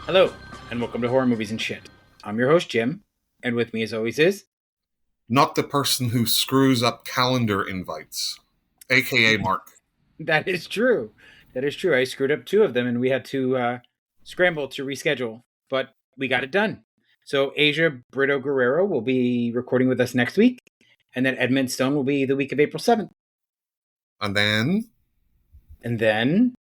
Hello, and welcome to Horror Movies and Shit. I'm your host, Jim, and with me as always is... Not the person who screws up calendar invites, aka Mark. That is true. That is true. I screwed up two of them, and we had to scramble to reschedule, but we got it done. So Asia Brito Guerrero will be recording with us next week, and then Edmund Stone will be the week of April 7th. And then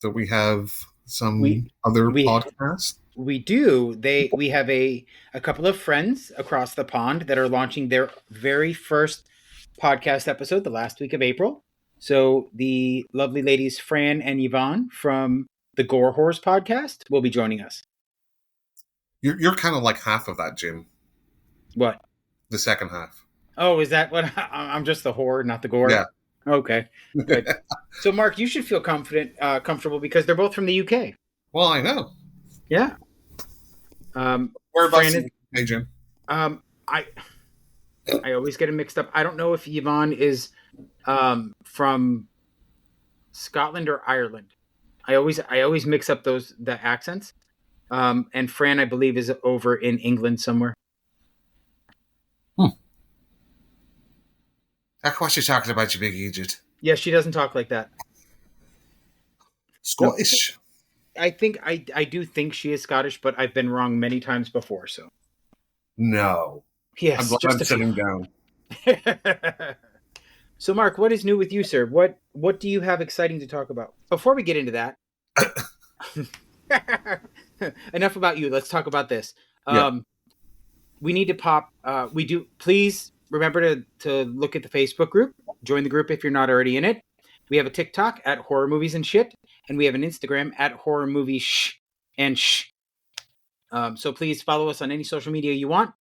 do we have some other podcast? We do. We have a couple of friends across the pond that are launching their very first podcast episode the last week of April. So the lovely ladies Fran and Yvonne from the Gore Horse podcast will be joining us. You're kind of like half of that, Jim. What? The second half. Oh, is that what? I'm just the whore, not the gore? Yeah. Okay, good. So, Mark, you should feel comfortable because they're both from the UK. Well, I know. Yeah. Whereabouts in the UK, Jim? I always get them mixed up. I don't know if Yvonne is from Scotland or Ireland. I always mix up the accents. And Fran, I believe, is over in England somewhere. That's what you're talking about, you big idiot. Yeah, she doesn't talk like that. Scottish. No, I do think she is Scottish, but I've been wrong many times before. So no. Yes, I'm sitting down. So, Mark, what is new with you, sir? What do you have exciting to talk about? Before we get into that, enough about you. Let's talk about this. We need to pop. Please remember to look at the Facebook group. Join the group if you're not already in it. We have a TikTok at Horror Movies and Shit, and we have an Instagram at Horror Movies Shh and Shh. So please follow us on any social media you want.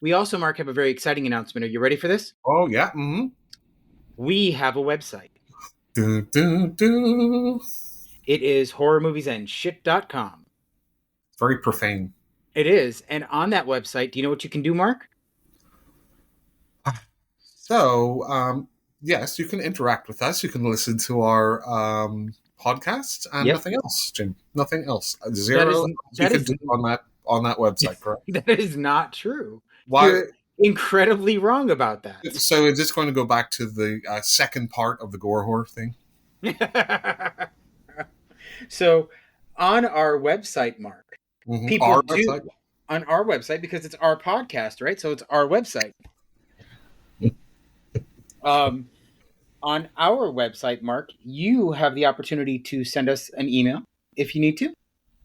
We also, Mark, have a very exciting announcement. Are you ready for this? Oh, yeah. Mm-hmm. We have a website. It is horrormoviesandshit.com. Very profane. It is. And on that website, do you know what you can do, Mark? So, yes, you can interact with us. You can listen to our podcast and nothing else, Jim. Nothing else. Zero you can do on that website, correct? That is not true. Why? You're incredibly wrong about that. So is this going to go back to the second part of the Gore Horror thing? So on our website, Mark, people on our website, because it's our podcast, right? So it's our website. On our website, Mark, you have the opportunity to send us an email if you need to.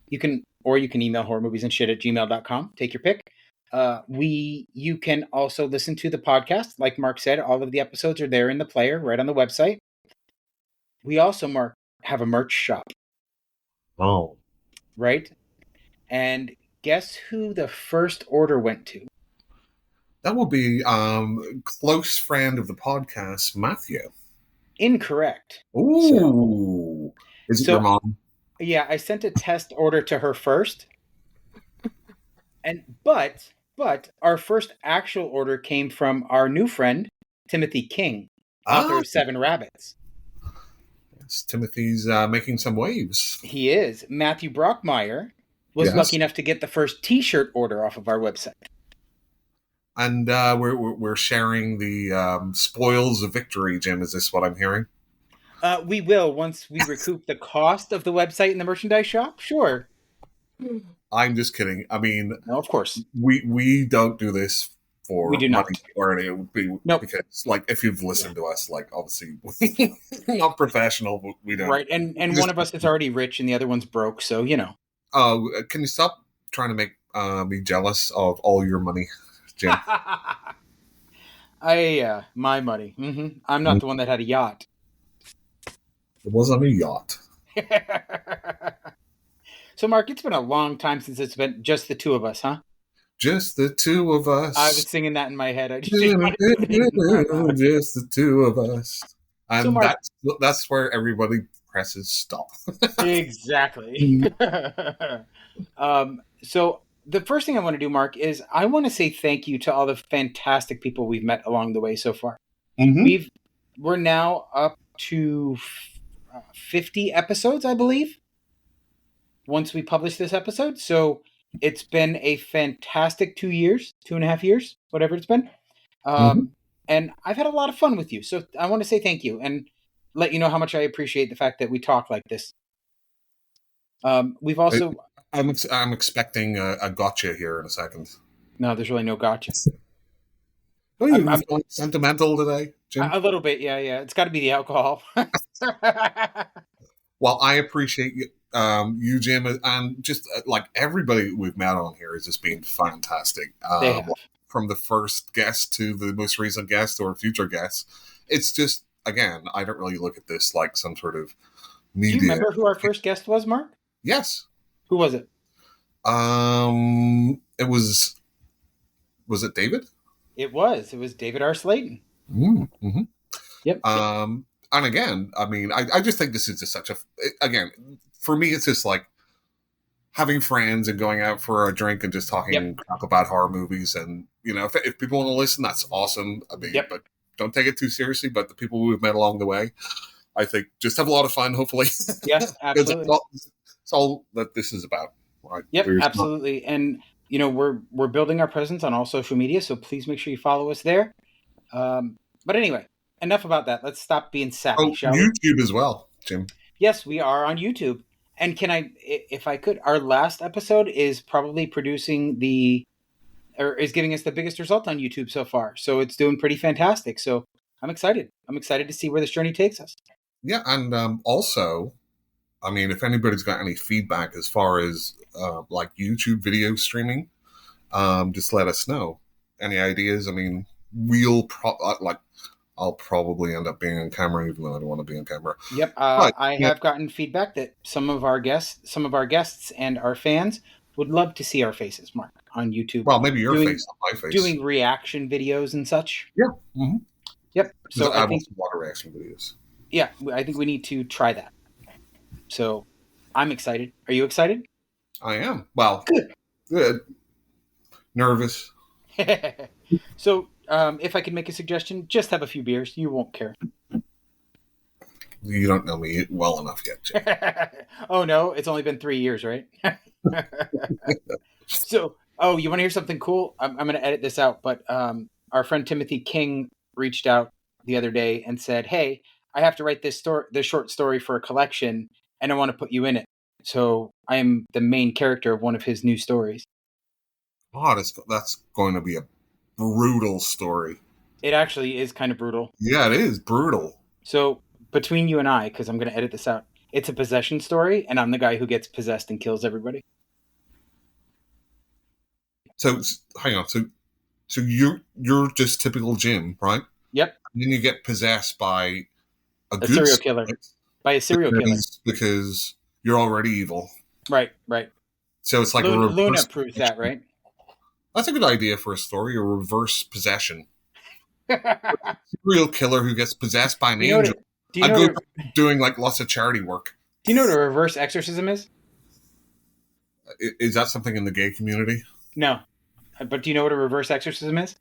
You can email horrormoviesandshit@gmail.com. Take your pick. You can also listen to the podcast. Like Mark said, all of the episodes are there in the player right on the website. We also, Mark, have a merch shop. Oh. Right? And guess who the first order went to? That will be close friend of the podcast, Matthew. Incorrect. Ooh. Is it your mom? Yeah, I sent a test order to her first. But our first actual order came from our new friend, Timothy King, author of Seven Rabbits. Yes, Timothy's making some waves. He is. Matthew Brockmeyer was lucky enough to get the first T-shirt order off of our website. And we're sharing the spoils of victory, Jim. Is this what I'm hearing? We will once we recoup the cost of the website and the merchandise shop. Sure. I'm just kidding. I mean, no, of course, we don't do this for money or anything. Because, like, if you've listened to us, like, obviously, not professional, but we don't. Right, and one of us is already rich and the other one's broke, so you know. Can you stop trying to make me jealous of all your money, Jim? My money. Mm-hmm. I'm not the one that had a yacht. It wasn't a yacht. So, Mark, it's been a long time since it's been just the two of us, huh? Just the two of us. I was singing that in my head. Just the two of us. And so Mark, that's where everybody presses stop. Exactly. So the first thing I want to do, Mark, is I want to say thank you to all the fantastic people we've met along the way so far. Mm-hmm. We're now up to 50 episodes, I believe. once we publish this episode. So it's been a fantastic 2.5 years, whatever it's been. And I've had a lot of fun with you. So I want to say thank you and let you know how much I appreciate the fact that we talk like this. We've also... I'm expecting a gotcha here in a second. No, there's really no gotcha. I'm feeling sentimental today, Jim? A little bit, yeah. It's got to be the alcohol. Well, I appreciate you, Jim, and just like everybody we've met on here has just been fantastic. From the first guest to the most recent guest or future guests. It's just, again, I don't really look at this like some sort of media. Do you remember who our first guest was, Mark? Yes. Who was it? It was it David? It was David R. Slayton. Mm-hmm. Yep. And again, I mean, I just think this is just such again, for me, it's just like having friends and going out for a drink and just talking crap about horror movies. And, you know, if people want to listen, that's awesome. I mean, but don't take it too seriously. But the people we've met along the way, I think just have a lot of fun, hopefully. Yes, absolutely. It's all that this is about. Right? Yep, absolutely. And, you know, we're building our presence on all social media, so please make sure you follow us there. But anyway, enough about that. Let's stop being sappy, shall we? YouTube as well, Jim. Yes, we are on YouTube. And can I, if I could, our last episode is probably is giving us the biggest result on YouTube so far. So it's doing pretty fantastic. So I'm excited. I'm excited to see where this journey takes us. Yeah, and also, I mean, if anybody's got any feedback as far as like YouTube video streaming, just let us know. Any ideas? I mean, I'll probably end up being on camera, even though I don't want to be on camera. Yep, I have gotten feedback that some of our guests and our fans would love to see our faces, Mark, on YouTube. Well, maybe your face, not my face. Doing reaction videos and such. Yeah. Mm-hmm. Yep. So I think water reaction videos. Yeah, I think we need to try that. So I'm excited. Are you excited? I am. Well, good. Nervous. So, if I could make a suggestion, just have a few beers. You won't care. You don't know me well enough yet, Jim. Oh, no. It's only been 3 years, right? So, you want to hear something cool? I'm going to edit this out, but our friend Timothy King reached out the other day and said, hey, I have to write this short story for a collection, and I want to put you in it. So I am the main character of one of his new stories. Oh, that's going to be a brutal story. It actually is kind of brutal. Yeah, it is brutal. So between you and I, because I'm going to edit this out, it's a possession story, and I'm the guy who gets possessed and kills everybody. So hang on. So you're just typical Jim, right? Yep. And then you get possessed by a serial killer. By a serial killer. Because you're already evil. Right. So it's like Luna proves that, right? That's a good idea for a story, a reverse possession. Serial killer who gets possessed by an angel. Doing like lots of charity work. Do you know what a reverse exorcism is? Is that something in the gay community? No. But do you know what a reverse exorcism is?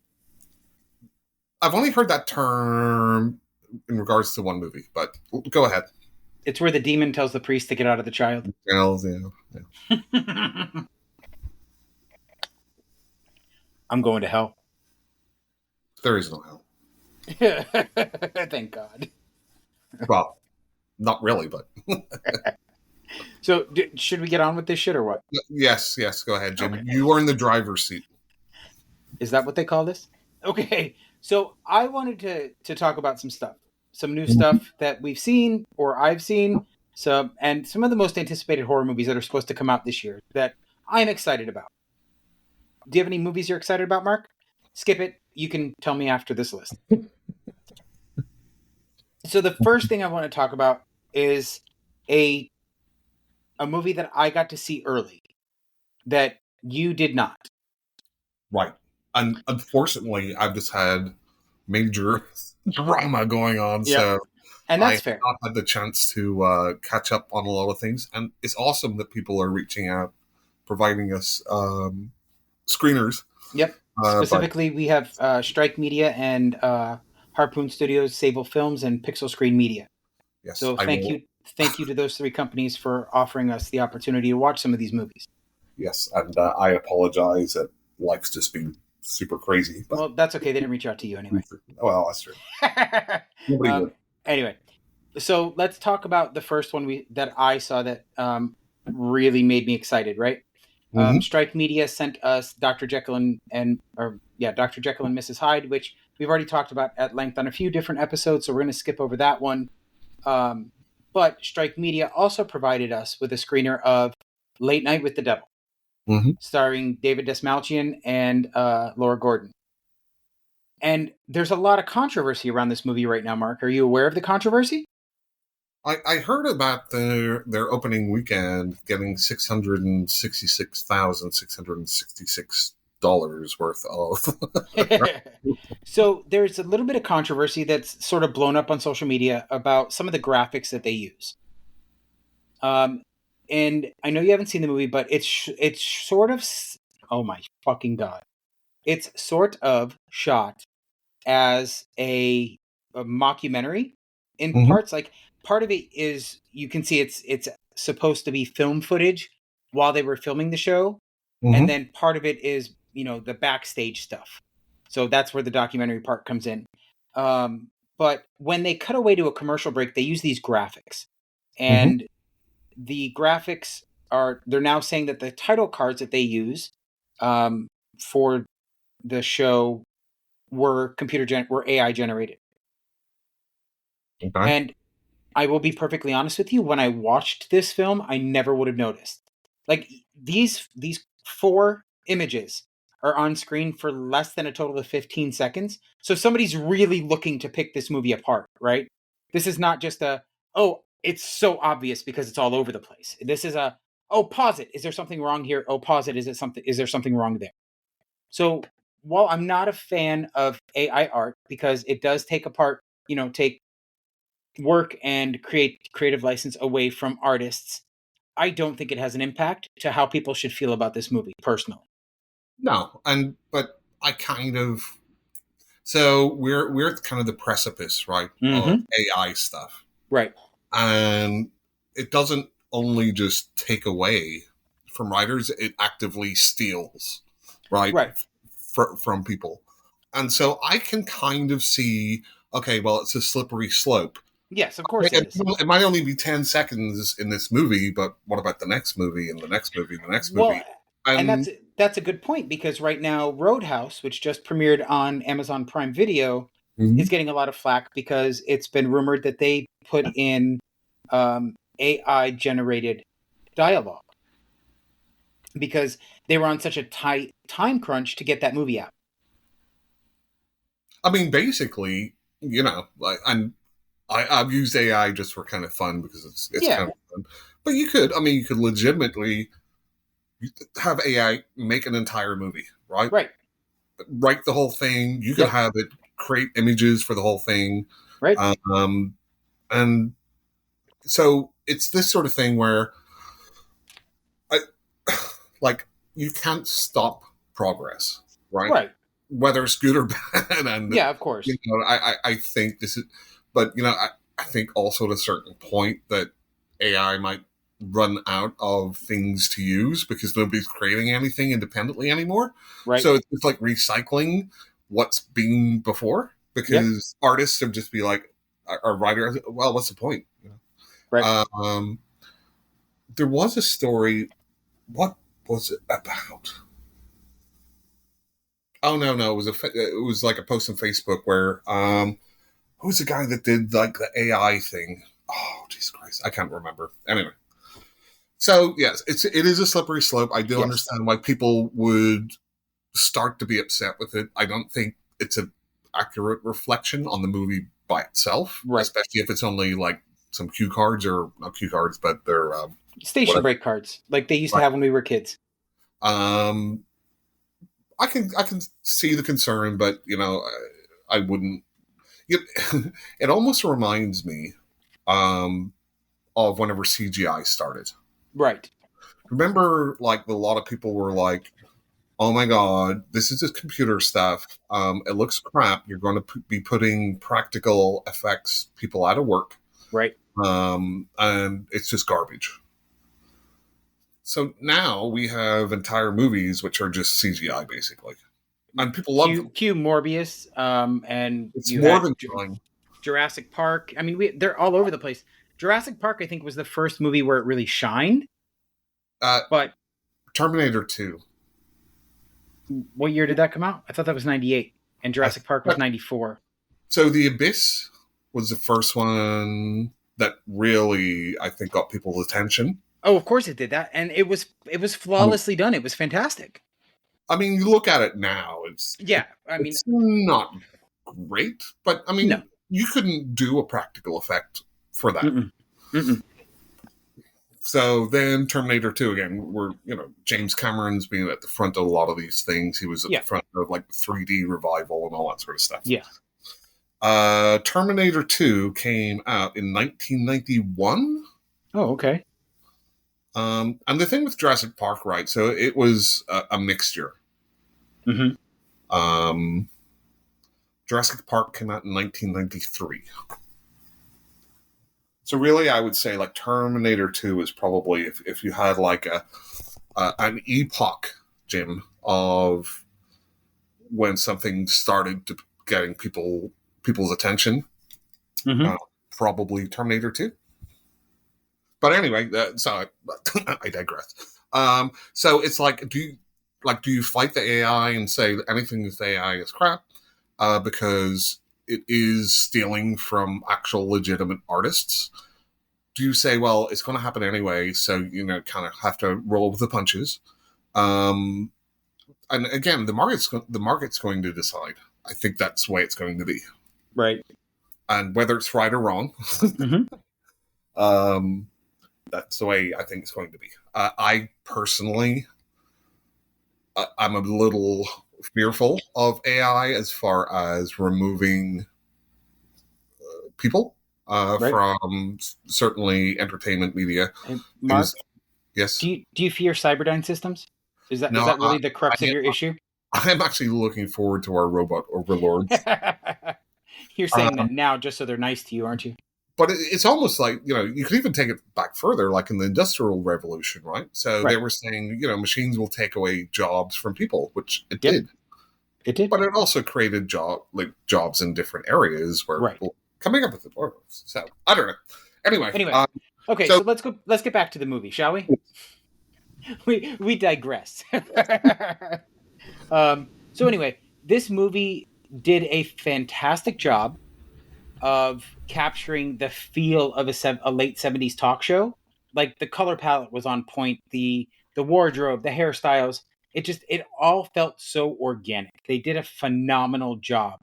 I've only heard that term in regards to one movie, but go ahead. It's where the demon tells the priest to get out of the child. Yeah. I'm going to hell. There is no hell. Thank God. Well, not really, but... So, should we get on with this shit or what? Yes, go ahead, Jim. Okay. You are in the driver's seat. Is that what they call this? Okay, so I wanted to talk about some stuff. Some new stuff that we've seen or I've seen. And some of the most anticipated horror movies that are supposed to come out this year that I'm excited about. Do you have any movies you're excited about, Mark? Skip it. You can tell me after this list. So the first thing I want to talk about is a movie that I got to see early that you did not. Right. And unfortunately, I've just had major drama going on. Yep. So and that's fair. I've not had the chance to catch up on a lot of things. And it's awesome that people are reaching out, providing us screeners. Yep. Specifically, we have Strike Media and Harpoon Studios, Sable Films, and Pixel Screen Media. Yes. So thank thank you to those 3 companies for offering us the opportunity to watch some of these movies. Yes, and I apologize that life's just been super crazy. But well, that's okay. They didn't reach out to you anyway. Well, that's true. Nobody would. Anyway, so let's talk about the first one that I saw that really made me excited, right? Strike Media sent us Dr. Jekyll and Dr. Jekyll and Mrs. Hyde, which we've already talked about at length on a few different episodes, so we're going to skip over that one. But Strike Media also provided us with a screener of Late Night with the Devil, starring David Dastmalchian and Laura Gordon. And there's a lot of controversy around this movie right now, Mark. Are you aware of the controversy? I heard about their opening weekend getting $666,666 worth of. So there's a little bit of controversy that's sort of blown up on social media about some of the graphics that they use. And I know you haven't seen the movie, but it's sort of, oh my fucking God. It's sort of shot as a mockumentary in parts. Like, part of it is, you can see it's supposed to be film footage while they were filming the show. And then part of it is, the backstage stuff. So that's where the documentary part comes in. But when they cut away to a commercial break, they use these graphics. And the graphics they're now saying that the title cards that they use for the show were AI generated. Okay. And I will be perfectly honest with you, when I watched this film, I never would have noticed. Like, these 4 images are on screen for less than a total of 15 seconds. So somebody's really looking to pick this movie apart, right? This is not just it's so obvious because it's all over the place. This is pause it. Is there something wrong here? Oh, pause it. Is there something wrong there? So while I'm not a fan of AI art, because it does take work and creative license away from artists, I don't think it has an impact to how people should feel about this movie, personally. No, but I kind of, so we're at kind of the precipice, right, of AI stuff, right? And it doesn't only just take away from writers; it actively steals, right, from people. And so I can kind of see, okay, well, it's a slippery slope. Yes, of course it is. It might only be 10 seconds in this movie, but what about the next movie and the next movie and the next movie? And that's a good point, because right now Roadhouse, which just premiered on Amazon Prime Video, is getting a lot of flack because it's been rumored that they put in AI generated dialogue because they were on such a tight time crunch to get that movie out. I mean, basically, I've used AI just for kind of fun because it's kind of fun. But you could legitimately have AI make an entire movie, right? Right. Write the whole thing. You could have it create images for the whole thing. Right. And so it's this sort of thing where you can't stop progress, right? Right. Whether it's good or bad. And of course. I think this is, but I think also at a certain point that AI might run out of things to use because nobody's creating anything independently anymore. Right. So it's like recycling what's been before, because artists have just be like, or writers, well, what's the point? Right. There was a story. What was it about? Oh no, it was like a post on Facebook where who's the guy that did like the AI thing? Oh, Jesus Christ, I can't remember. Anyway, so yes, it is a slippery slope. I do understand why people would start to be upset with it. I don't think it's an accurate reflection on the movie by itself, especially if it's only like some cue cards, or not cue cards, but they're station break cards like they used to have when we were kids. I can see the concern, but I wouldn't. It almost reminds me of whenever CGI started. Right. Remember, like, a lot of people were like, "Oh my God, this is just computer stuff. It looks crap. You're going to be putting practical effects people out of work." Right. And it's just garbage. So now we have entire movies which are just CGI, basically. And people love them. Cue Morbius, and it's more than fun. Jurassic Park. I mean, they're all over the place. Jurassic Park, I think, was the first movie where it really shined. But Terminator 2. What year did that come out? I thought that was 98, and Jurassic Park was 94. So The Abyss was the first one that really, I think, got people's attention. Oh, of course it did that, and it was flawlessly done. It was fantastic. I mean, you look at it now; it's not great, but I mean, you couldn't do a practical effect for that. Mm-mm. So then Terminator 2 again, where James Cameron's being at the front of a lot of these things. He was at the front of like 3D revival and all that sort of stuff. Yeah. Terminator 2 came out in 1991. Oh, okay. And the thing with Jurassic Park, right? So it was a mixture. Mm-hmm. Jurassic Park came out in 1993. So really, I would say like Terminator 2 is probably if you had like an epoch, Jim, of when something started to getting people's attention. Mm-hmm. Probably Terminator 2. But anyway, so I digress. So it's like, do you fight the AI and say anything with AI is crap because it is stealing from actual legitimate artists? Do you say, well, it's going to happen anyway, so kind of have to roll with the punches? And again, the market's going to decide. I think that's the way it's going to be, right? And whether it's right or wrong, mm-hmm. That's the way I think it's going to be. I personally, I'm a little fearful of AI as far as removing people from certainly entertainment media. And Mark, yes. Do you fear Cyberdyne Systems? Is that really the crux of your issue? I'm actually looking forward to our robot overlords. You're saying that now just so they're nice to you, aren't you? But it's almost like, you could even take it back further, like in the Industrial Revolution, right? So they were saying, machines will take away jobs from people, which it did. It did. But it also created jobs in different areas where people coming up with the words. So I don't know. Anyway. Okay, so let's get back to the movie, shall we? We digress. So anyway, this movie did a fantastic job of capturing the feel of a late 70s talk show. Like the color palette was on point, the wardrobe, the hairstyles, it all felt so organic. They did a phenomenal job.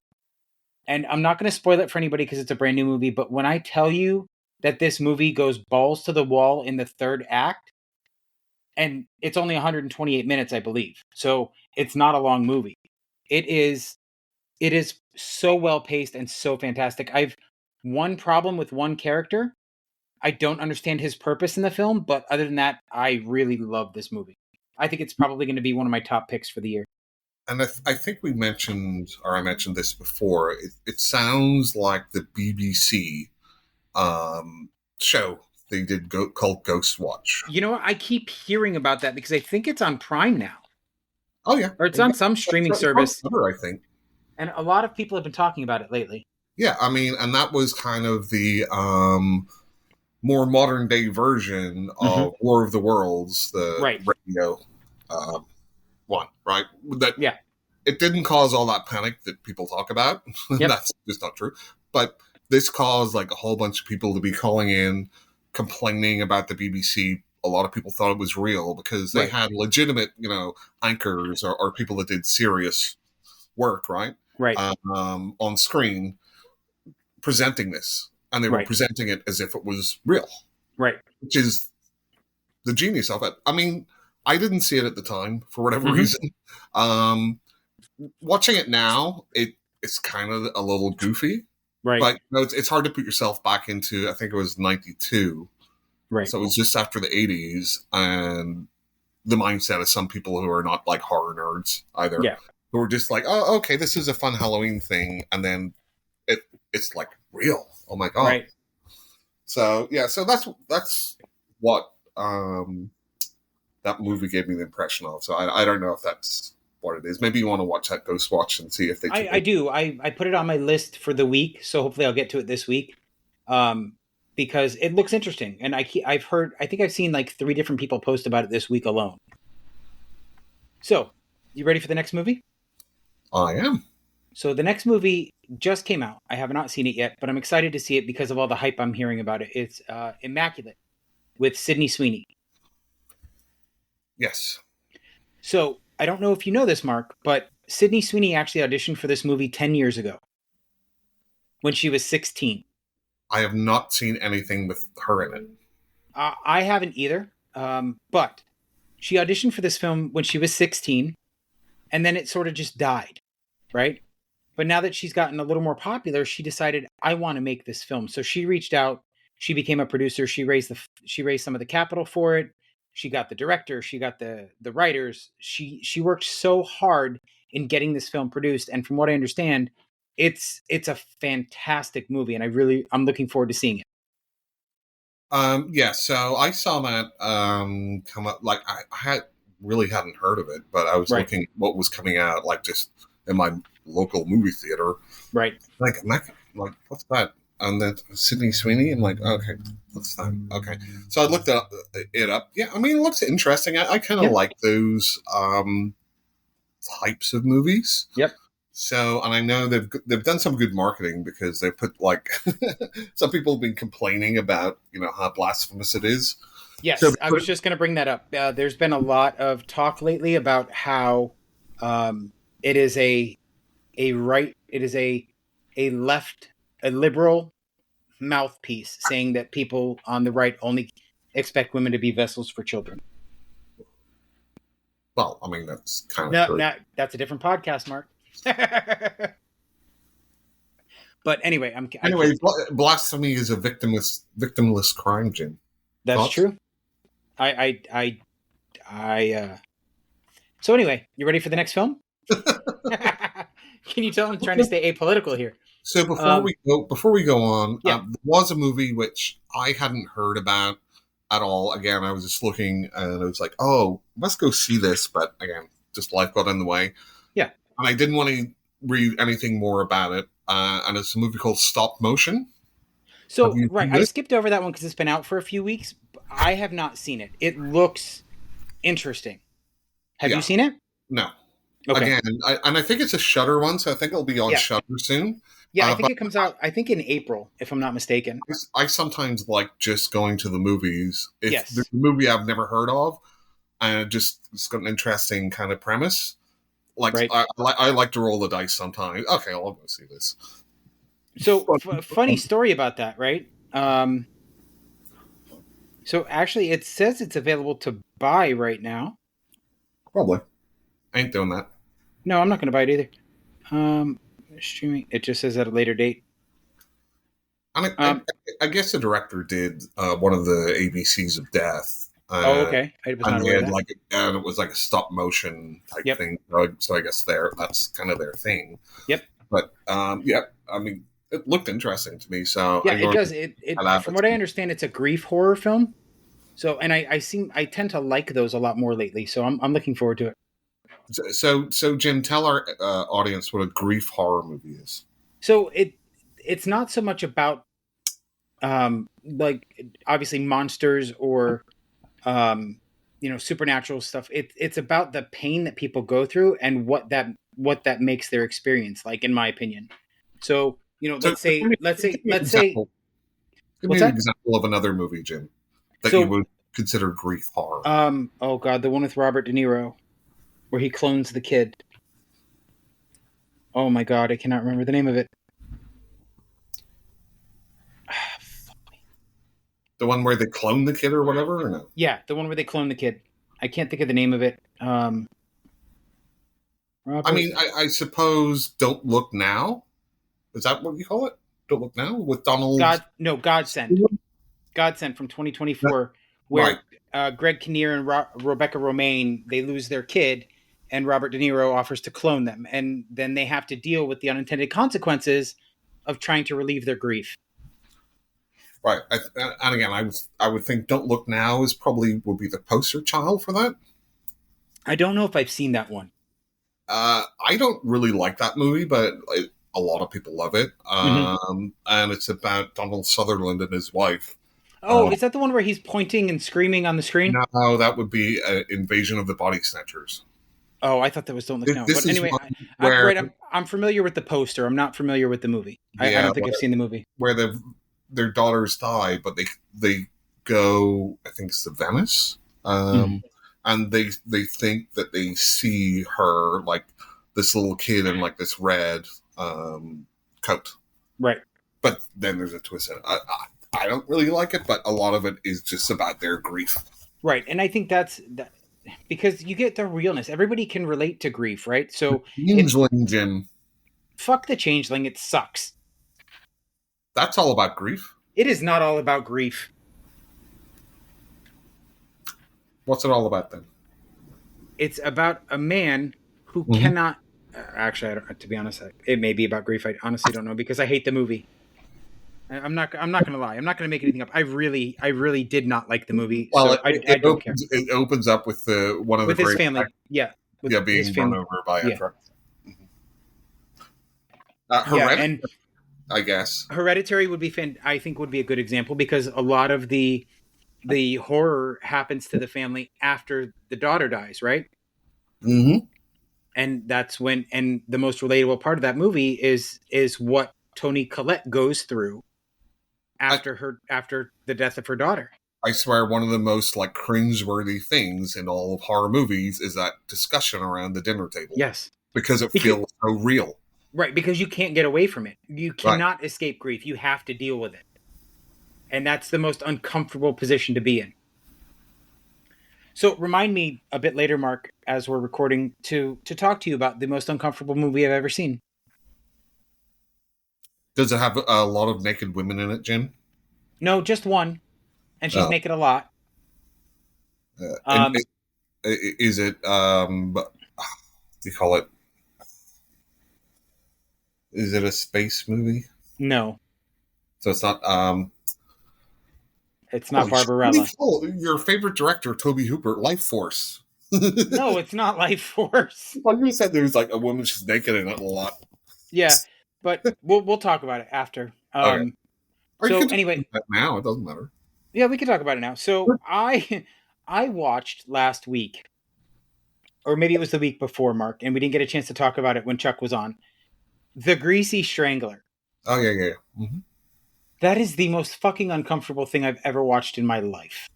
And I'm not going to spoil it for anybody because it's a brand new movie, but when I tell you that this movie goes balls to the wall in the third act, and it's only 128 minutes, I believe. So it's not a long movie. It is so well paced and so fantastic. I've one problem with one character. I don't understand his purpose in the film, but other than that, I really love this movie. I think it's probably going to be one of my top picks for the year. And I think I mentioned this before. It sounds like the BBC show they did called Ghost Watch. You know what? I keep hearing about that because I think it's on Prime now. Oh yeah, or it's on some streaming service. I think. And a lot of people have been talking about it lately. Yeah, I mean, and that was kind of the more modern day version of War of the Worlds, the radio one, right? It didn't cause all that panic that people talk about. Yep. That's just not true. But this caused like a whole bunch of people to be calling in, complaining about the BBC. A lot of people thought it was real because they had legitimate, anchors or people that did serious work, right? Right. On screen presenting this. And they were presenting it as if it was real. Right. Which is the genius of it. I mean, I didn't see it at the time for whatever reason. Watching it now, it's kind of a little goofy. Right. But it's hard to put yourself back into, I think it was 92. Right. So it was just after the 80s and the mindset of some people who are not like horror nerds either. Yeah. Who are just like, oh, okay, this is a fun Halloween thing. And then it's like real. Oh my God. Right. So yeah, so that's what that movie gave me the impression of. So I don't know if that's what it is. Maybe you want to watch that Ghost Watch and see if they. I do. I put it on my list for the week, so hopefully I'll get to it this week. Because it looks interesting, and I've heard. I think I've seen like 3 different people post about it this week alone. So, you ready for the next movie? I am. So the next movie just came out. I have not seen it yet, but I'm excited to see it because of all the hype I'm hearing about it. It's Immaculate with Sydney Sweeney. Yes. So I don't know if you know this, Mark, but Sydney Sweeney actually auditioned for this movie 10 years ago when she was 16. I have not seen anything with her in it. I haven't either, but she auditioned for this film when she was 16, and then it sort of just died, right? But now that she's gotten a little more popular, she decided, I want to make this film. So she reached out. She became a producer. She raised some of the capital for it. She got the director. She got the writers. She worked so hard in getting this film produced. And from what I understand, it's a fantastic movie, and I'm looking forward to seeing it. Yeah, so I saw that come up. Like I really hadn't heard of it, but I was looking at what was coming out, like just in my local movie theater. Right. Like what's that? And then Sydney Sweeney. I'm like, okay, what's that? Okay. So I looked it up. Yeah, I mean, it looks interesting. I kind of like those types of movies. Yep. So, and I know they've done some good marketing because they put like some people have been complaining about how blasphemous it is. Yes, so I was just going to bring that up. There's been a lot of talk lately about how it is a liberal mouthpiece saying that people on the right only expect women to be vessels for children. Well, I mean, that's kind of no, that's a different podcast, Mark. But anyway, blasphemy is a victimless crime, Jim. That's Thoughts? True. So anyway, you ready for the next film? Can you tell I'm trying to stay apolitical here? So before we go on, there was a movie which I hadn't heard about at all. Again, I was just looking and I was like, oh, let's go see this. But again, just life got in the way. Yeah. And I didn't want to read anything more about it. And it's a movie called Stop Motion. So, I skipped over that one because it's been out for a few weeks. I have not seen it. It looks interesting. Have you seen it? No. Okay. Again, I think it's a Shudder one, so I think it'll be on Shudder soon. Yeah, I think it comes out, in April, if I'm not mistaken. I sometimes like just going to the movies. If there's a movie I've never heard of, and it's got an interesting kind of premise. Like, I like to roll the dice sometimes. Okay, I'll go see this. So, funny story about that, right? So, actually, it says it's available to buy right now. Probably. I ain't doing that. No, I'm not going to buy it either. Streaming. It just says at a later date. I guess the director did one of the ABCs of Death. Okay. I was not aware of that. And it was like a stop motion type thing. So I guess that's kind of their thing. Yep. But I mean, it looked interesting to me. So yeah, it does. It from what I understand, it's a grief horror film. So, and I tend to like those a lot more lately. So I'm looking forward to it. So Jim, tell our audience what a grief horror movie is. So it's not so much about like obviously monsters or supernatural stuff. It's about the pain that people go through and what that makes their experience like, in my opinion. So let's say give me an example of another movie, Jim, that you would consider grief horror. Oh God, the one with Robert De Niro, where he clones the kid. Oh my God, I cannot remember the name of it. The one where they clone the kid or whatever, or no? Yeah, the one where they clone the kid. I can't think of the name of it. I mean, I suppose Don't Look Now. Is that what you call it? Don't Look Now with Donald. Godsend. Godsend from 2024, where Greg Kinnear and Rebecca Romijn, they lose their kid, and Robert De Niro offers to clone them, and then they have to deal with the unintended consequences of trying to relieve their grief. Right. And again, I would think Don't Look Now is probably would be the poster child for that. I don't know if I've seen that one. I don't really like that movie, but a lot of people love it. And it's about Donald Sutherland and his wife. Oh, is that the one where he's pointing and screaming on the screen? No, that would be Invasion of the Body Snatchers. Oh, I thought that was Don't Look Now. But anyway, I'm familiar with the poster. I'm not familiar with the movie. I don't think I've seen the movie. Where their daughters die, but they go, I think it's to Venice. And they think that they see her, like this little kid in like this red coat. Right. But then there's a twist in it. I don't really like it, but a lot of it is just about their grief. Right. And I think that's because you get the realness. Everybody can relate to grief, right? So Changeling, Jim. Fuck the Changeling. It sucks. That's all about grief. It is not all about grief. What's it all about then? It's about a man who cannot. Actually, to be honest, it may be about grief. I honestly don't know because I hate the movie. I'm not going to lie. I'm not going to make anything up. I really did not like the movie. Well, so I don't care. It opens up with one of with the his family. Being run over by a truck. And I guess Hereditary would be I think would be a good example because a lot of the horror happens to the family after the daughter dies, right? And that's when, and the most relatable part of that movie is what Toni Collette goes through after the death of her daughter. I swear, one of the most like cringeworthy things in all of horror movies is that discussion around the dinner table. Yes, because it feels so real. Right, because you can't get away from it. You cannot escape grief. You have to deal with it. And that's the most uncomfortable position to be in. So remind me a bit later, Mark, as we're recording, to talk to you about the most uncomfortable movie I've ever seen. Does it have a lot of naked women in it, Jim? No, just one. And she's naked a lot. Is it, what do you call it? Is it a space movie? No. So it's not, it's not Barbarella. Your favorite director, Toby Hooper, Life Force. No, it's not Life Force. Well, you said there's like a woman she's naked in it a lot. Yeah, but we'll talk about it after. Okay. So anyway, now it doesn't matter. Yeah, we can talk about it now. So I watched last week, or maybe it was the week before, Mark, and we didn't get a chance to talk about it when Chuck was on. The Greasy Strangler. Oh yeah. Mm-hmm. That is the most fucking uncomfortable thing I've ever watched in my life.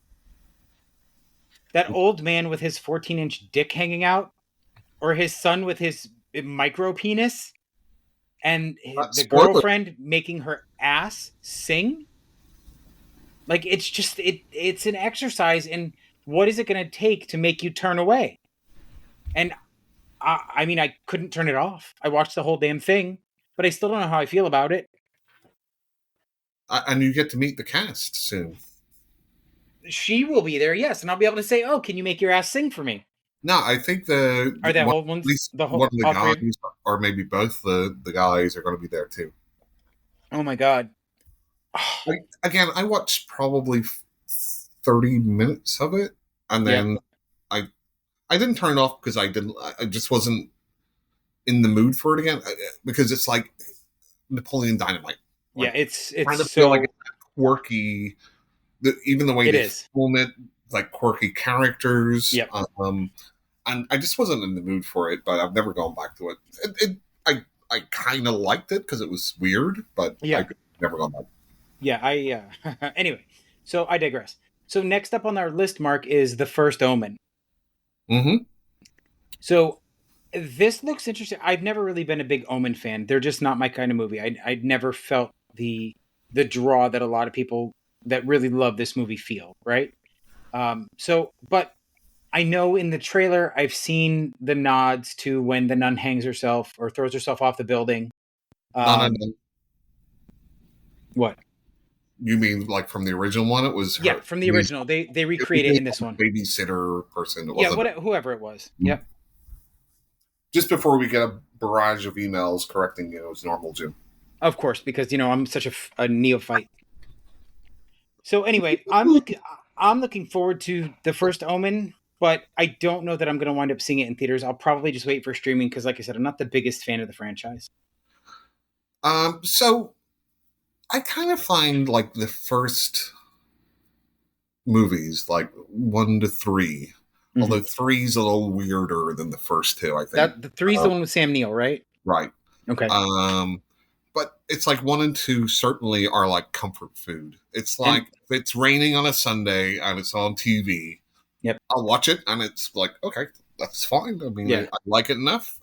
That old man with his 14-inch dick hanging out, or his son with his micro penis, and the girlfriend making her ass sing. Like, it's just, it's an exercise in what is it going to take to make you turn away? And I mean, I couldn't turn it off. I watched the whole damn thing, but I still don't know how I feel about it. And you get to meet the cast soon. She will be there, yes, and I'll be able to say, "Oh, can you make your ass sing for me?" No, I think one of the guys, or maybe both the guys, are going to be there too. Oh my god! Again, I watched probably 30 minutes of it, and then I didn't turn it off because I just wasn't in the mood for it again, because it's like Napoleon Dynamite. Like, it's kind of so feel like it's quirky. Even the way they film it, like quirky characters. Yep. And I just wasn't in the mood for it, but I've never gone back to it. I kind of liked it because it was weird, but I've never gone back. Yeah, anyway, so I digress. So next up on our list, Mark, is The First Omen. Mm-hmm. So this looks interesting. I've never really been a big Omen fan. They're just not my kind of movie. I'd never felt the draw that a lot of people that really love this movie feel, right? But I know in the trailer, I've seen the nods to when the nun hangs herself or throws herself off the building. No. What? You mean like from the original one? It was her. Yeah, from the original. They recreate it in this one. Babysitter person. Whoever it was. Mm-hmm. Yep. Just before we get a barrage of emails correcting you as normal, Jim. Of course, because I'm such a neophyte. So anyway, I'm looking forward to the first Omen, but I don't know that I'm going to wind up seeing it in theaters. I'll probably just wait for streaming because, like I said, I'm not the biggest fan of the franchise. So I kind of find like the first movies, like 1 to 3, although 3's a little weirder than the first 2, I think. That the 3's the one with Sam Neill, right? Right. Okay. But it's like 1 and 2 certainly are like comfort food. It's like if it's raining on a Sunday and it's on TV, yep, I'll watch it and it's like, okay, that's fine. I mean, I like it enough.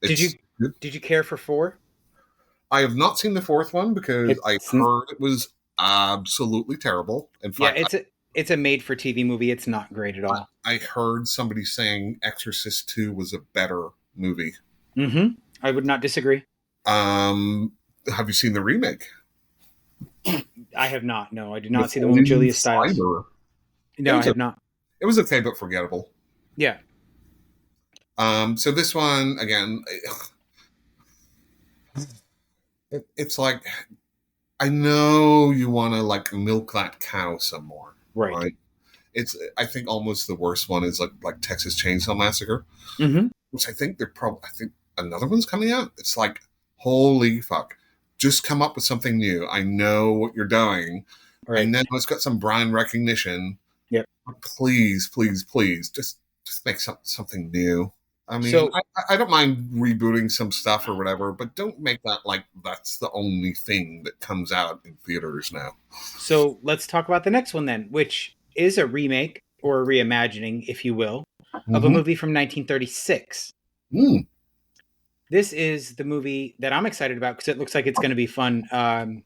Did you care for 4? I have not seen the 4th one because I heard it was absolutely terrible. In fact, it's a made-for-TV movie. It's not great at all. I heard somebody saying Exorcist 2 was a better movie. Mm-hmm. I would not disagree. Have you seen the remake? I have not. No, I did not see the one with Julia Stiles. No, I have not. It was okay, but forgettable. Yeah. So this one, again, it's like, I know you want to like milk that cow some more. Right? It's, I think almost the worst one is like Texas Chainsaw Massacre, which I think I think another one's coming out. It's like, holy fuck, just come up with something new. I know what you're doing. Right. I know it's got some brand recognition. Yep. Please, please, please, just make something new. I mean, I don't mind rebooting some stuff or whatever, but don't make that like that's the only thing that comes out in theaters now. So let's talk about the next one then, which is a remake or a reimagining, if you will, of a movie from 1936. This is the movie that I'm excited about because it looks like it's going to be fun.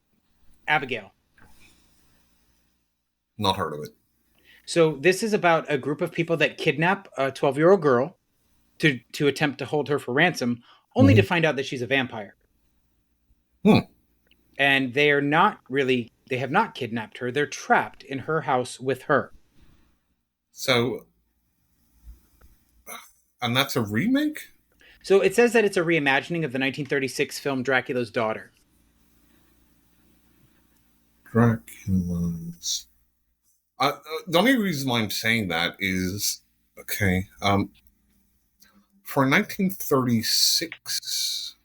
Abigail. Not heard of it. So this is about a group of people that kidnap a 12-year-old girl to attempt to hold her for ransom, only to find out that she's a vampire. And they have not kidnapped her. They're trapped in her house with her. So, and that's a remake? So it says that it's a reimagining of the 1936 film Dracula's Daughter. Dracula's. The only reason why I'm saying that is, okay, for a 1936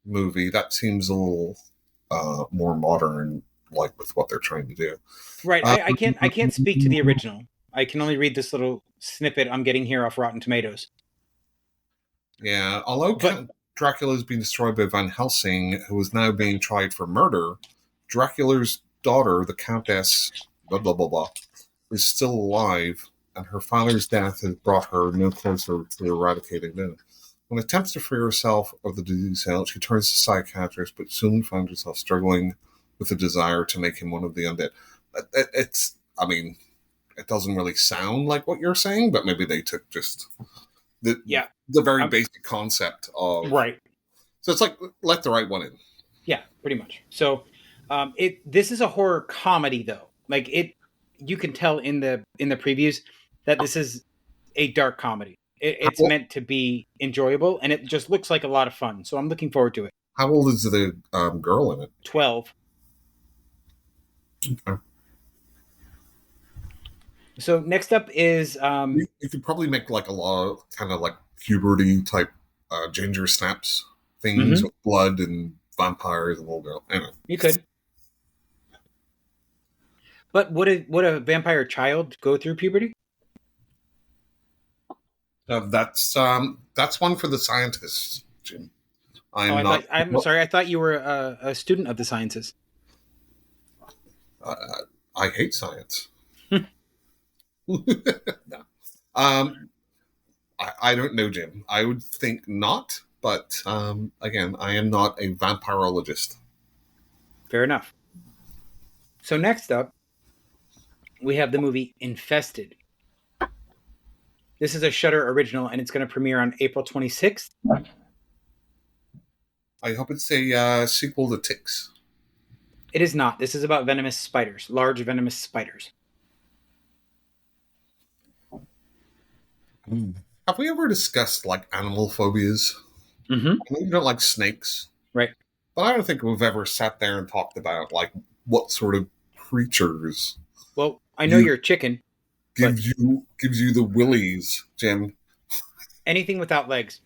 movie, that seems a little more modern, like with what they're trying to do. Right. I can't speak to the original. I can only read this little snippet I'm getting here off Rotten Tomatoes. Yeah, although Dracula has been destroyed by Van Helsing, who is now being tried for murder, Dracula's daughter, the Countess, blah, blah, blah, blah, is still alive, and her father's death has brought her no closer to eradicating them. When attempts to free herself of the disease cell, she turns to psychiatrist, but soon finds herself struggling with the desire to make him one of the undead. It's, I mean, it doesn't really sound like what you're saying, but maybe they took just the very basic concept of right. So it's like let the right one in. Yeah, pretty much. So this is a horror comedy though. Like you can tell in the previews that this is a dark comedy. It's meant to be enjoyable, and it just looks like a lot of fun. So I'm looking forward to it. How old is the girl in it? 12. Okay. So next up is you could probably make like a lot of kind of like puberty type Ginger Snaps things with blood and vampires and little girl. Anyway. You could. But would a vampire child go through puberty? That's one for the scientists, Jim. I'm sorry. I thought you were a student of the sciences. I hate science. No. I don't know, Jim. I would think not, but again, I am not a vampirologist. Fair enough. So next up, we have the movie Infested. This is a Shudder original, and it's going to premiere on April 26th. I hope it's a sequel to Ticks. It is not. This is about venomous spiders, large venomous spiders. Have we ever discussed like animal phobias? Mm-hmm. I know you don't like snakes, right? But I don't think we've ever sat there and talked about like what sort of creatures. Well, I know you're a chicken. Gives you the willies, Jim. Anything without legs.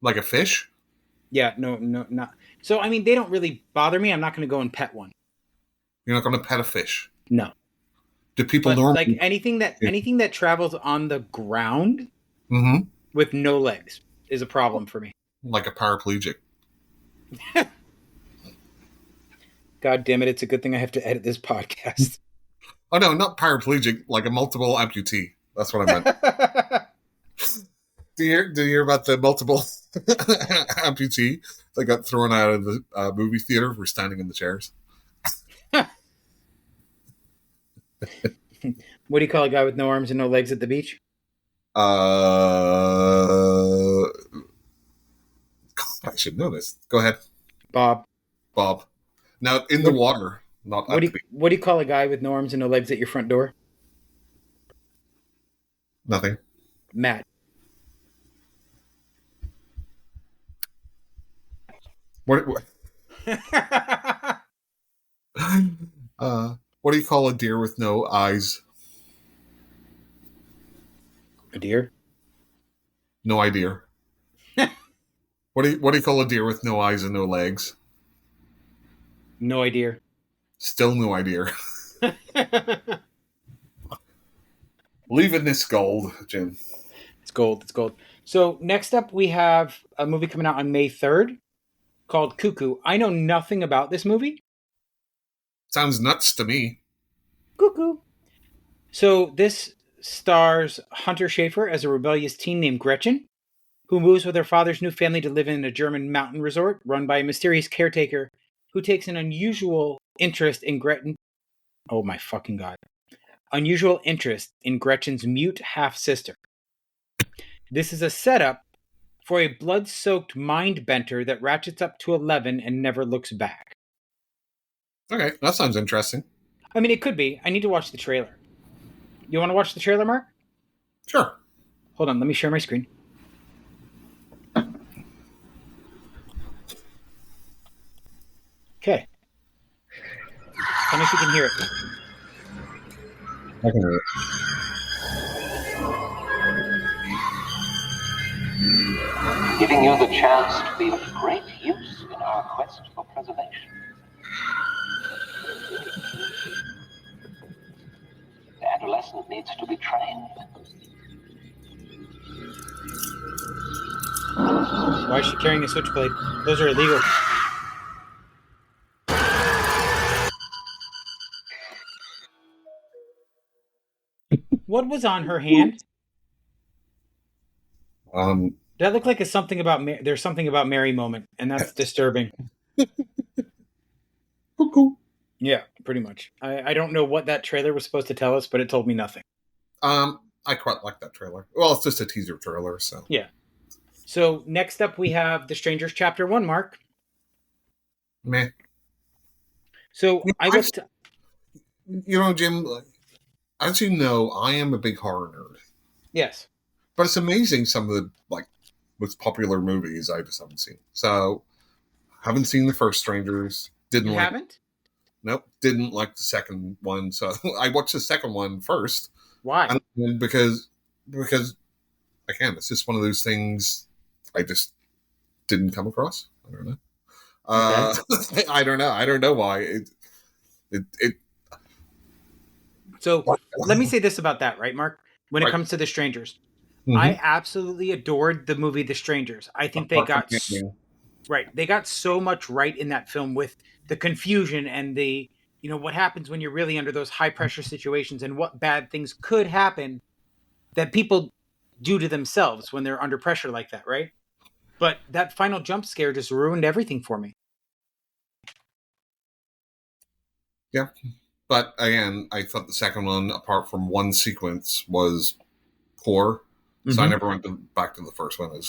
Like a fish? Yeah, no, not. So, I mean, they don't really bother me. I'm not going to go and pet one. You're not going to pet a fish? No. Do people normally... Like anything that travels on the ground with no legs is a problem for me. Like a paraplegic. God damn it, it's a good thing I have to edit this podcast. Oh, no, not paraplegic, like a multiple amputee. That's what I meant. Do you hear about the multiple amputee that got thrown out of the movie theater for standing in the chairs? What do you call a guy with no arms and no legs at the beach? God, I should know this. Go ahead. Bob. Now, in the water, not what do you call a guy with no arms and no legs at your front door? Nothing. Matt. What do you call a deer with no eyes? A deer? No idea. What do you call a deer with no eyes and no legs? No idea. Still no idea. Leaving this gold, Jim. It's gold. So next up we have a movie coming out on May 3rd called Cuckoo. I know nothing about this movie. Sounds nuts to me. Cuckoo. So this stars Hunter Schafer as a rebellious teen named Gretchen, who moves with her father's new family to live in a German mountain resort run by a mysterious caretaker who takes an unusual interest in Gretchen. Oh my fucking God. Unusual interest in Gretchen's mute half-sister. This is a setup for a blood-soaked mind bender that ratchets up to 11 and never looks back. Okay, that sounds interesting. I mean, it could be. I need to watch the trailer. You want to watch the trailer, Mark? Sure. Hold on, let me share my screen. Okay. Tell me if you can hear it. I can hear it. Giving you the chance to be of great use in our quest for preservation. The adolescent needs to be trained. Why is she carrying a switchblade? Those are illegal. What was on her hand? That looked like there's something about Mary moment, and that's disturbing. Cuckoo. Yeah, pretty much. I don't know what that trailer was supposed to tell us, but it told me nothing. I quite like that trailer. Well, it's just a teaser trailer, so. Yeah. So next up we have The Strangers Chapter 1, Mark. Meh. So Jim, as you know, I am a big horror nerd. Yes. But it's amazing some of the most popular movies I just haven't seen. So, haven't seen the first Strangers. Haven't? Nope. Didn't like the second one. So I watched the second one first. Why? And because again, it's just one of those things I just didn't come across. I don't know. Okay. I don't know. I don't know why. So let me say this about that, right, Mark? When it comes to The Strangers, I absolutely adored the movie The Strangers. I think they got so much right in that film with the confusion and the, what happens when you're really under those high pressure situations and what bad things could happen that people do to themselves when they're under pressure like that, right? But that final jump scare just ruined everything for me. Yeah. But again, I thought the second one, apart from one sequence, was poor. So I never went back to the first one.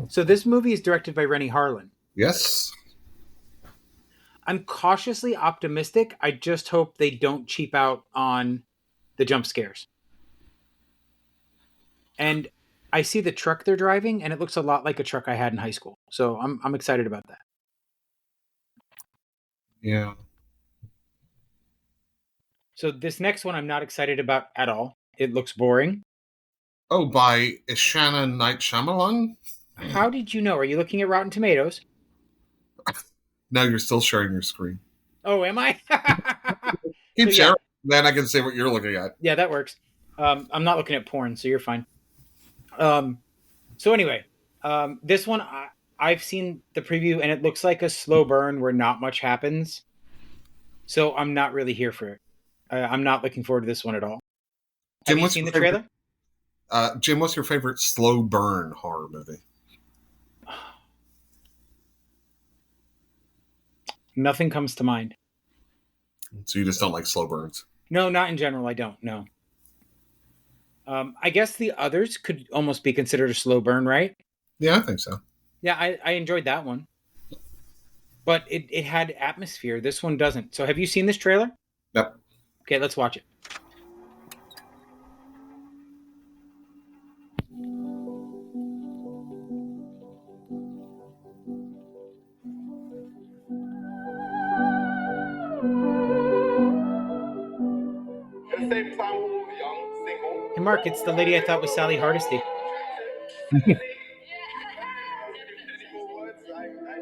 So this movie is directed by Renny Harlin. Yes. I'm cautiously optimistic. I just hope they don't cheap out on the jump scares. And I see the truck they're driving, and it looks a lot like a truck I had in high school. So I'm excited about that. Yeah. So this next one I'm not excited about at all. It looks boring. Oh, by Ishana Night Shyamalan? How did you know? Are you looking at Rotten Tomatoes? No, you're still sharing your screen. Oh, am I? Keep sharing. Then I can say what you're looking at. Yeah, that works. I'm not looking at porn, so you're fine. So anyway, this one, I've seen the preview, and it looks like a slow burn where not much happens. So I'm not really here for it. I'm not looking forward to this one at all. Have you seen the trailer? Jim, what's your favorite slow burn horror movie? Nothing comes to mind. So you just don't like slow burns? No, not in general. I don't. No. I guess the others could almost be considered a slow burn, right? Yeah, I think so. Yeah, I enjoyed that one. But it had atmosphere. This one doesn't. So have you seen this trailer? Yep. Okay, let's watch it. Hey, Mark, it's the lady I thought was Sally Hardesty.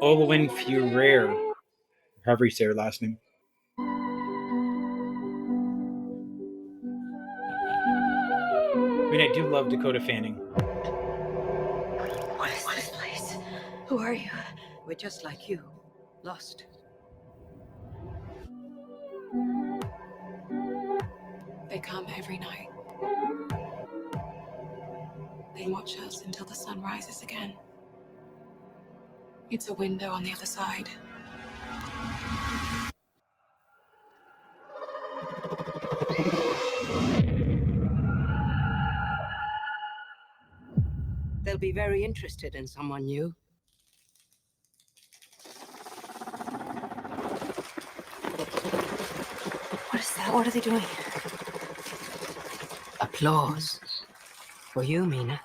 Olwen Furrier. However you say her last name. I mean, I do love Dakota Fanning. What is this place? Who are you? We're just like you. Lost. They come every night. They watch us until the sun rises again. It's a window on the other side. They'll be very interested in someone new. What is that? What are they doing? Applause. For you, Mina.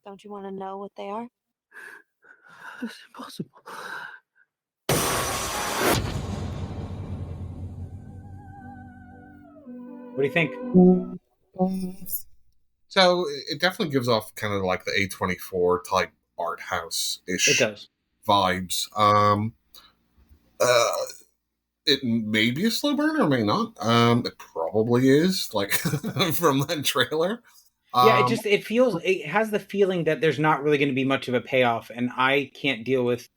Don't you want to know what they are? It's impossible. What do you think? So it definitely gives off kind of like the A24 type art house-ish vibes. It may be a slow burn or may not. It probably is, like from that trailer. Yeah, it has the feeling that there's not really going to be much of a payoff, and I can't deal with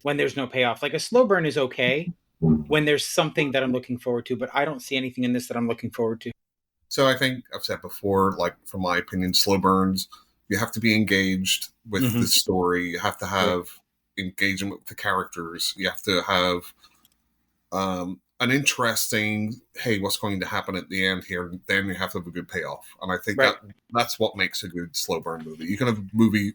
when there's no payoff. Like a slow burn is okay when there's something that I'm looking forward to, but I don't see anything in this that I'm looking forward to. So I think I've said before, like from my opinion, slow burns, you have to be engaged with the story. You have to have engagement with the characters. You have to have an interesting, hey, what's going to happen at the end here? Then you have to have a good payoff. And I think that's what makes a good slow burn movie. You can have a movie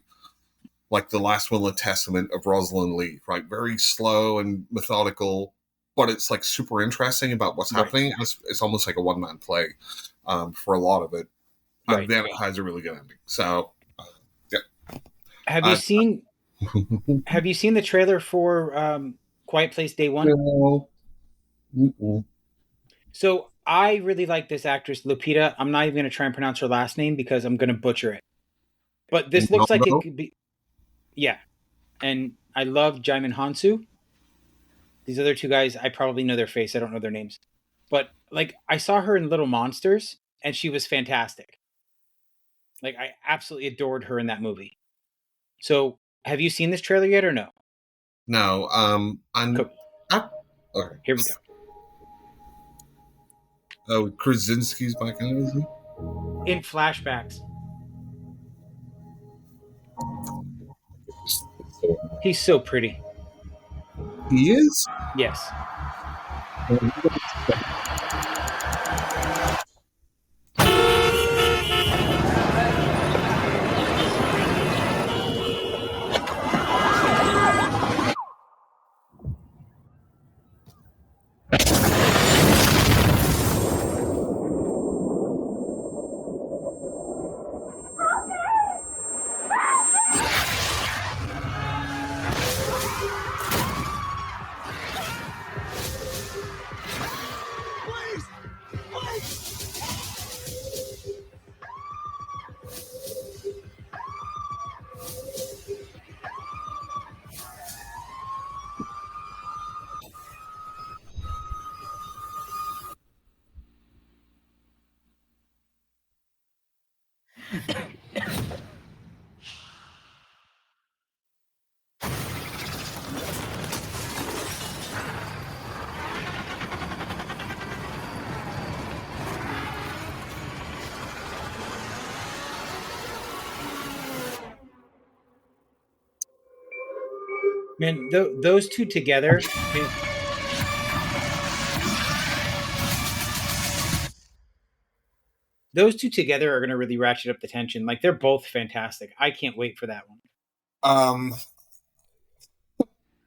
like The Last Will and Testament of Rosalind Lee, right? Very slow and methodical, but it's like super interesting about what's happening. It's almost like a one-man play for a lot of it. And then it has a really good ending. So, yeah. Have you seen the trailer for Quiet Place Day One? No. So I really like this actress, Lupita. I'm not even going to try and pronounce her last name because I'm going to butcher it. But this looks like it could be... Yeah. And I love Jaimin Hansu. These other two guys, I probably know their face. I don't know their names. But like, I saw her in Little Monsters, and she was fantastic. Like, I absolutely adored her in that movie. So, have you seen this trailer yet or no? No. Cool. Okay. Here we go. Oh, Krasinski's back in it, is he? In flashbacks. He's so pretty. He is? Yes. Man, those two together. Those two together are going to really ratchet up the tension. Like, they're both fantastic. I can't wait for that one.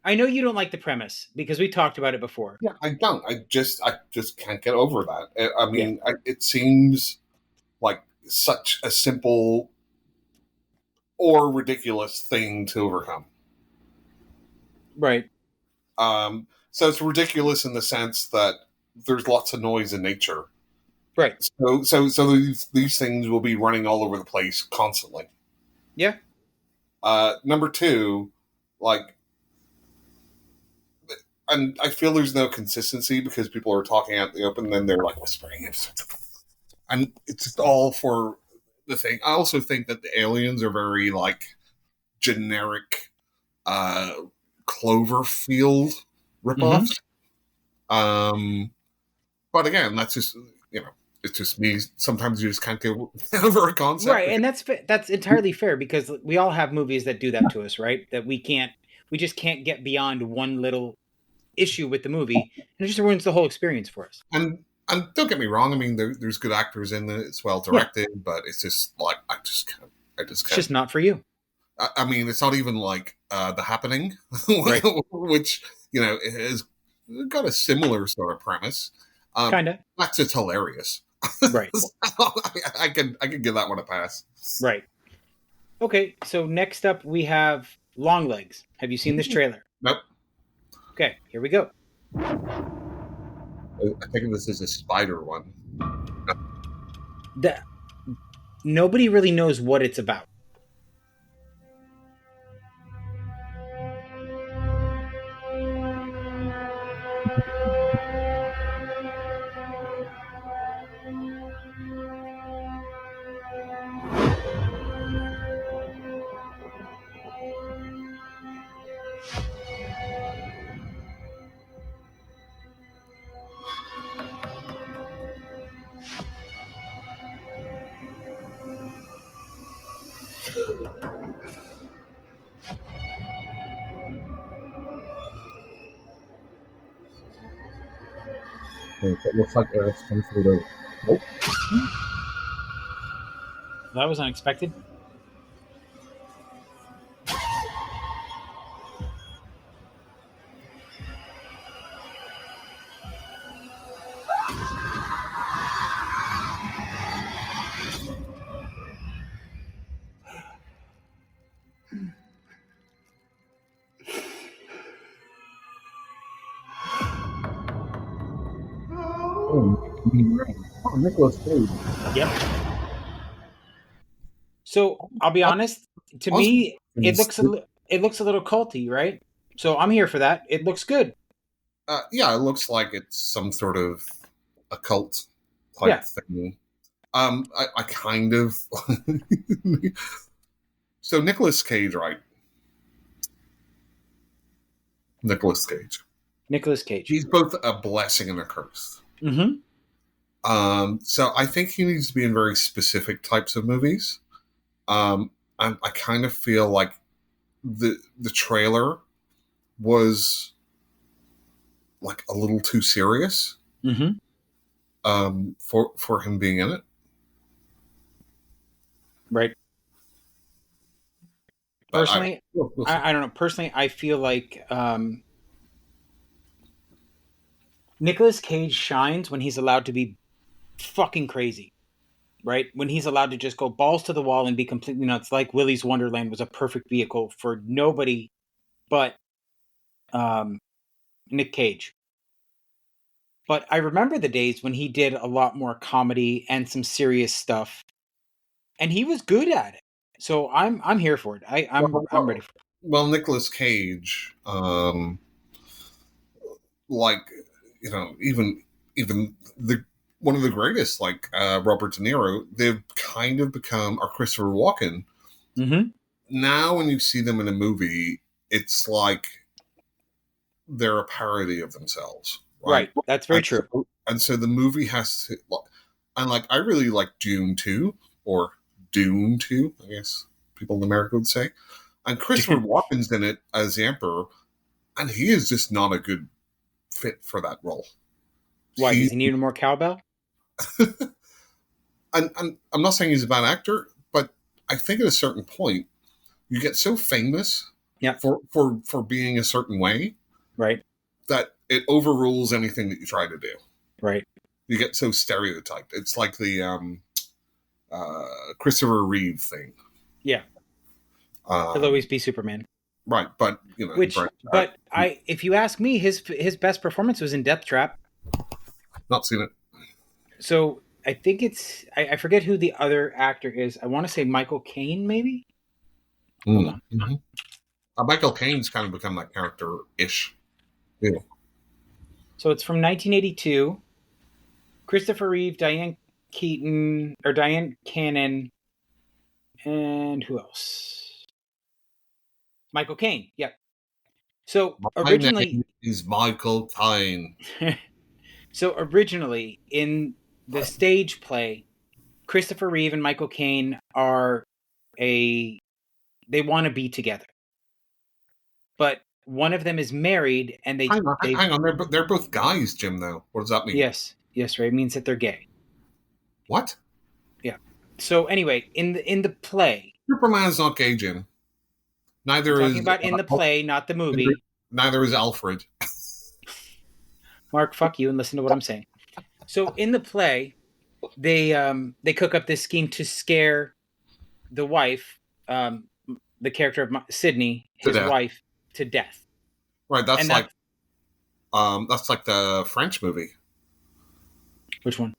I know you don't like the premise because we talked about it before. Yeah, I don't. I just can't get over that. I mean, it seems like such a simple or ridiculous thing to overcome. Right. So it's ridiculous in the sense that there's lots of noise in nature. Right. So these things will be running all over the place constantly. Yeah. Number two, like, and I feel there's no consistency because people are talking out in the open, and then they're like whispering, and it's just all for the thing. I also think that the aliens are very like generic Cloverfield ripoffs. Mm-hmm. But again, that's just, it's just me. Sometimes you just can't get over a concept, right? And that's entirely fair because we all have movies that do that to us, right? That we just can't get beyond one little issue with the movie, and it just ruins the whole experience for us. And don't get me wrong. I mean, there's good actors in it. It's well directed, but it's just like I just can't. It's just not for you. I mean, it's not even like The Happening, right. Which has got a similar sort of premise. Kind of. That's just hilarious. Right. I can give that one a pass. Right. Okay, so next up we have Longlegs. Have you seen this trailer? Nope. Okay, here we go. I think this is a spider one. Nobody really knows what it's about. It looks like there's some sort of. Nope. That was unexpected. Oh, Nicolas Cage. Yep. So I'll be honest. To me, it looks a little culty, right? So I'm here for that. It looks good. Yeah, it looks like it's some sort of occult type thing. I kind of. So Nicolas Cage, right? Nicolas Cage. He's both a blessing and a curse. Mm-hmm. So I think he needs to be in very specific types of movies. I kind of feel like the trailer was like a little too serious. Mm-hmm. For him being in it. Right. Personally, I don't know. Personally, I feel like Nicolas Cage shines when he's allowed to be fucking crazy, right? When he's allowed to just go balls to the wall and be completely nuts. Like Willy's Wonderland was a perfect vehicle for nobody but Nick Cage. But I remember the days when he did a lot more comedy and some serious stuff, and he was good at it. So I'm here for it. I'm ready for it. Well, Nicolas Cage, like, even the one of the greatest, like Robert De Niro, they've kind of become, or Christopher Walken. Mm-hmm. Now, when you see them in a movie, it's like they're a parody of themselves. Right. That's very true. And so the movie has to, and like, I really like Dune 2, or Dune 2, I guess people in America would say. And Christopher Walken's in it as the Emperor, And he is just not a good fit for that role. Why? Does he need more cowbell? And I'm not saying he's a bad actor, but I think at a certain point, you get so famous for being a certain way, right, that it overrules anything that you try to do. Right. You get so stereotyped. It's like the Christopher Reeve thing. Yeah. He'll always be Superman. Right, but if you ask me, his best performance was in Death Trap. Not seen it. So I think it's I forget who the other actor is. I want to say Michael Caine, maybe. Hold on. Mm-hmm. Michael Caine's kind of become that character-ish. Yeah. So it's from 1982. Christopher Reeve, Diane Cannon, and who else? Michael Caine. Yep. So originally, is Michael Caine. So originally in the stage play, Christopher Reeve and Michael Caine they want to be together, but one of them is married, and hang on. They're both guys, Jim. Though, what does that mean? Yes, right. It means that they're gay. What? Yeah. So anyway, in the play, Superman's not gay, Jim. Neither is about in the play, not the movie. Neither is Alfred. Mark, fuck you and listen to what I'm saying. So in the play, they cook up this scheme to scare the wife, the character of Sydney, his wife, to death. Right. That's like the French movie. Which one?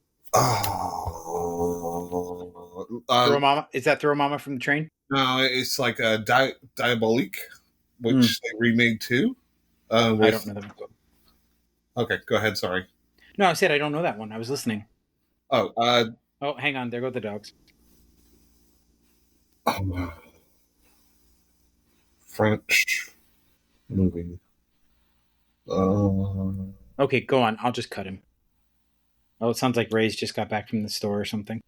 Throw Mama? Is that Throw Mama from the Train? No, it's like a Diabolique, which they remade too. I don't know that one. Okay, go ahead. Sorry. No, I said I don't know that one. I was listening. Oh, hang on. There go the dogs. French movie. Okay, go on. I'll just cut him. Oh, it sounds like Ray's just got back from the store or something.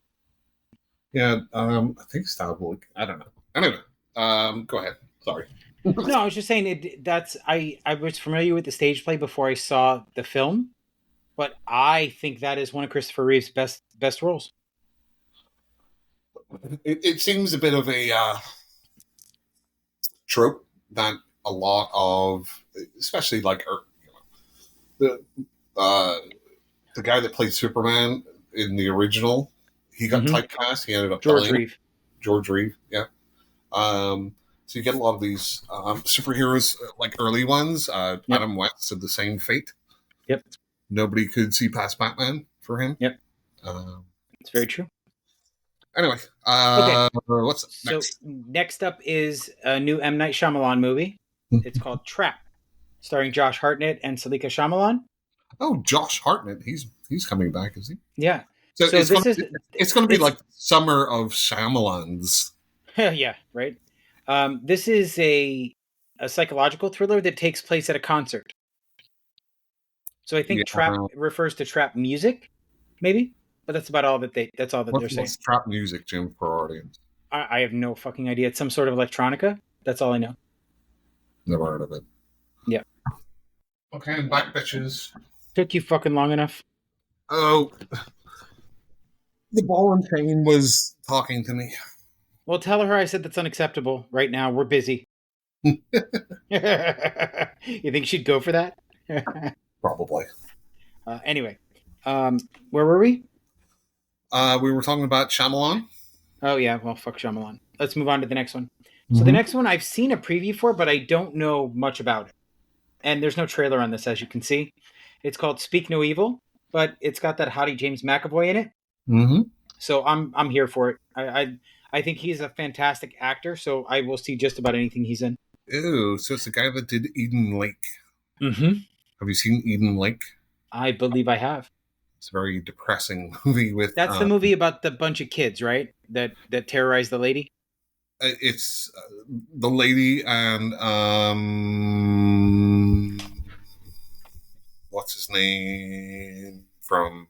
Yeah, I think it's Diabolique. I don't know. Anyway, go ahead. Sorry. No, I was just saying I was familiar with the stage play before I saw the film, but I think that is one of Christopher Reeve's best roles. It seems a bit of a trope that a lot of, especially like the guy that played Superman in the original, he got typecast. He ended up George Reeve, yeah. So you get a lot of these superheroes, like early ones. Adam West had the same fate. Yep. Nobody could see past Batman for him. Yep. It's very true. Anyway, what's next? So next up is a new M. Night Shyamalan movie. It's called Trap, starring Josh Hartnett and Salika Shyamalan. Oh, Josh Hartnett. He's coming back, is he? Yeah. So it's going to be like Summer of Shyamalans. Yeah, right. This is a psychological thriller that takes place at a concert. So I think trap refers to trap music, maybe, but that's about all that they're saying. What's trap music, Jim, for our audience? I have no fucking idea. It's some sort of electronica. That's all I know. Never heard of it. Yeah. Okay, I'm back, bitches. Took you fucking long enough. Oh, the ball and chain was talking to me. Well, tell her I said that's unacceptable. Right now, we're busy. You think she'd go for that? Probably. Anyway, where were we? We were talking about Shyamalan. Oh, yeah. Well, fuck Shyamalan. Let's move on to the next one. So the next one I've seen a preview for, but I don't know much about it. And there's no trailer on this, as you can see. It's called Speak No Evil, but it's got that hottie James McAvoy in it. Mm-hmm. So I'm here for it. I think he's a fantastic actor, so I will see just about anything he's in. Ew, so it's the guy that did Eden Lake. Mm-hmm. Have you seen Eden Lake? I believe I have. It's a very depressing movie with... That's the movie about the bunch of kids, right? That terrorize the lady? It's the lady and... what's his name? From...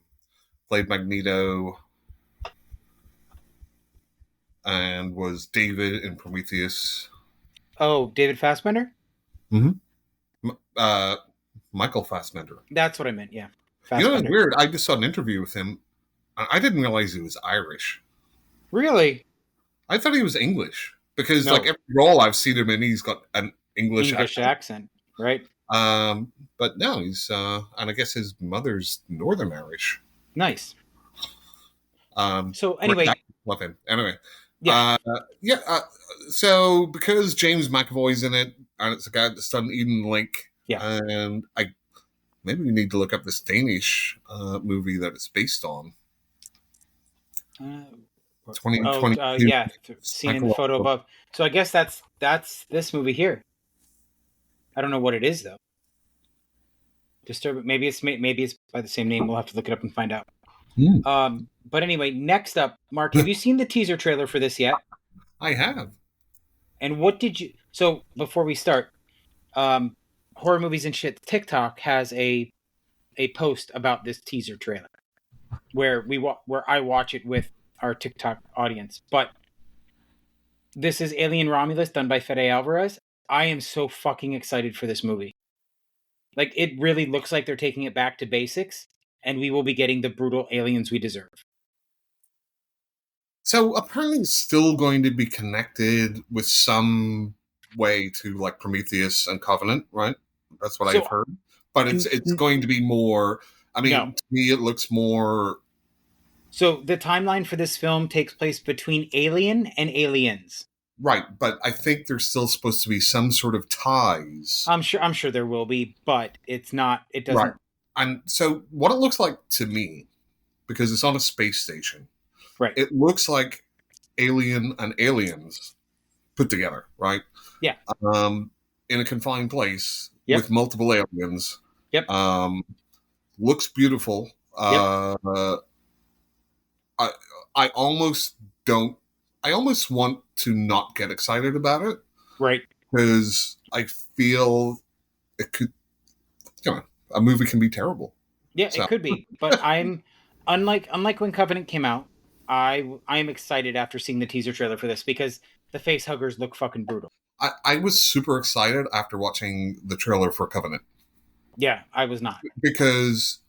Played Magneto... and was David in Prometheus. Oh, David Fassbender? Mm-hmm. Michael Fassbender. That's what I meant. Yeah. You know, it's weird. I just saw an interview with him. I didn't realize he was Irish. Really? I thought he was English because, like, every role I've seen him in, he's got an English accent, right? But no, he's and I guess his mother's Northern Irish. Nice. So anyway, love him. Anyway, so because James McAvoy's in it, and it's a guy that's done Eden Lake, and maybe we need to look up this Danish movie that it's based on. 2020. Seen in the photo above. So I guess that's this movie here. I don't know what it is though. Maybe it's by the same name. We'll have to look it up and find out. But anyway, next up, Mark, have you seen the teaser trailer for this yet? I have. And what did you? So before we start, Horror Movies and Shit TikTok has a post about this teaser trailer where I watch it with our TikTok audience. But this is Alien Romulus, done by Fede Alvarez. I am so fucking excited for this movie. Like, it really looks like they're taking it back to basics, and we will be getting the brutal aliens we deserve. So apparently it's still going to be connected with some way to, like, Prometheus and Covenant, right? That's what I've heard. But it's going to be more... I mean, to me, it looks more... So the timeline for this film takes place between Alien and Aliens. Right, but I think there's still supposed to be some sort of ties. I'm sure there will be, but it's not. It doesn't. Right. And so what it looks like to me, because it's on a space station, right? It looks like Alien and Aliens put together, right? Yeah. In a confined place with multiple aliens. Yep. Looks beautiful. I almost want to not get excited about it. Right. Because I feel it could, a movie can be terrible. Yeah, so. It could be. But I'm, unlike when Covenant came out, I am excited after seeing the teaser trailer for this because the face huggers look fucking brutal. I was super excited after watching the trailer for Covenant. Yeah, I was not. Because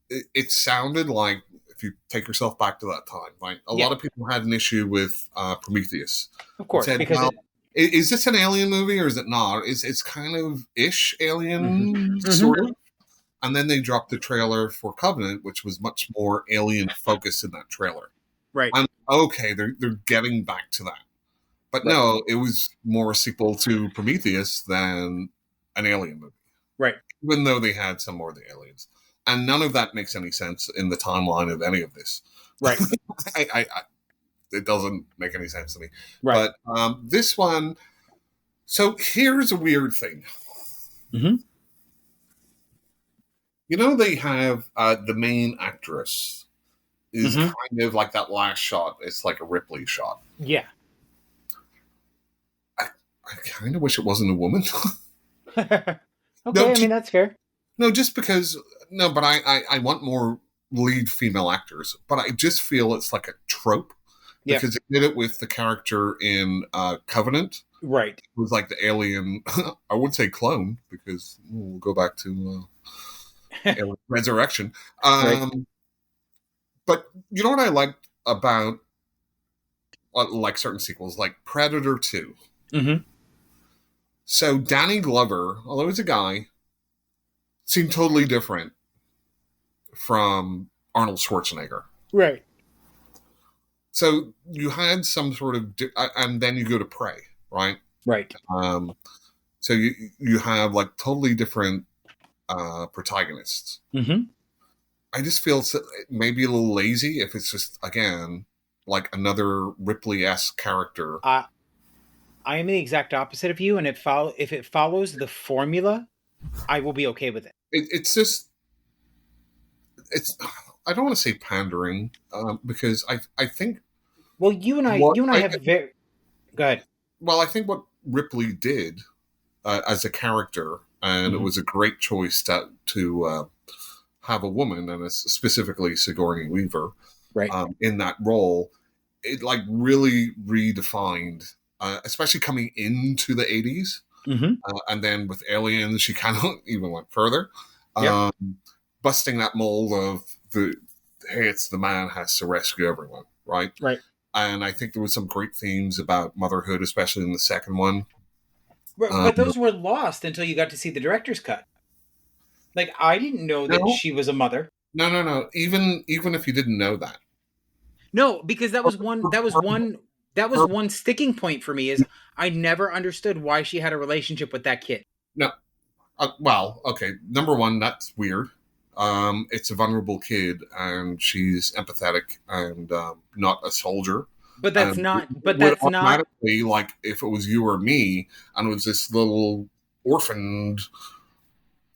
it sounded like, if you take yourself back to that time, right? A lot of people had an issue with Prometheus. Of course, because is this an alien movie or is it not? It's kind of ish alien, sort of. And then they dropped the trailer for Covenant, which was much more alien focused in that trailer. Right. And okay, they're getting back to that. But no, it was more a sequel to Prometheus than an alien movie. Right. Even though they had some more of the aliens. And none of that makes any sense in the timeline of any of this. Right. It doesn't make any sense to me. Right. But this one, so here's a weird thing. Mm-hmm. You know, they have the main actress is kind of like that last shot. It's like a Ripley shot. Yeah. I kind of wish it wasn't a woman. Okay, I mean, that's fair. No, just because... No, but I want more lead female actors. But I just feel it's like a trope. Because they did it with the character in Covenant. Right. It was like the alien... I would say clone, because we'll go back to Alien Resurrection. Right. But you know what I liked about like certain sequels, like Predator 2? Mm-hmm. So Danny Glover, although he's a guy, seemed totally different from Arnold Schwarzenegger. Right. So you had some sort of, and then you go to Prey, right? Right. So you have like totally different protagonists. Mm-hmm. I just feel maybe a little lazy if it's just, again, like another Ripley-esque character. I am the exact opposite of you, and if it follows the formula, I will be okay with it. It's just, I don't want to say pandering, because I think. Well, you and I have very. Go ahead. Well, I think what Ripley did as a character, and it was a great choice to have a woman, and specifically Sigourney Weaver, right, in that role. It like really redefined, especially coming into the 80s. And then with Aliens, she kind of even went further, Yep. busting that mold of hey, it's the man has to rescue everyone, right? Right. And I think there was some great themes about motherhood, especially in the second one. But those were lost until you got to see the director's cut. Like, I didn't know that she was a mother. No. Even if you didn't know that. No, because that was one sticking point for me, is I never understood why she had a relationship with that kid. No. Well, okay. Number one, that's weird. It's a vulnerable kid, and she's empathetic and not a soldier. But that's not. Like if it was you or me, and it was this little orphaned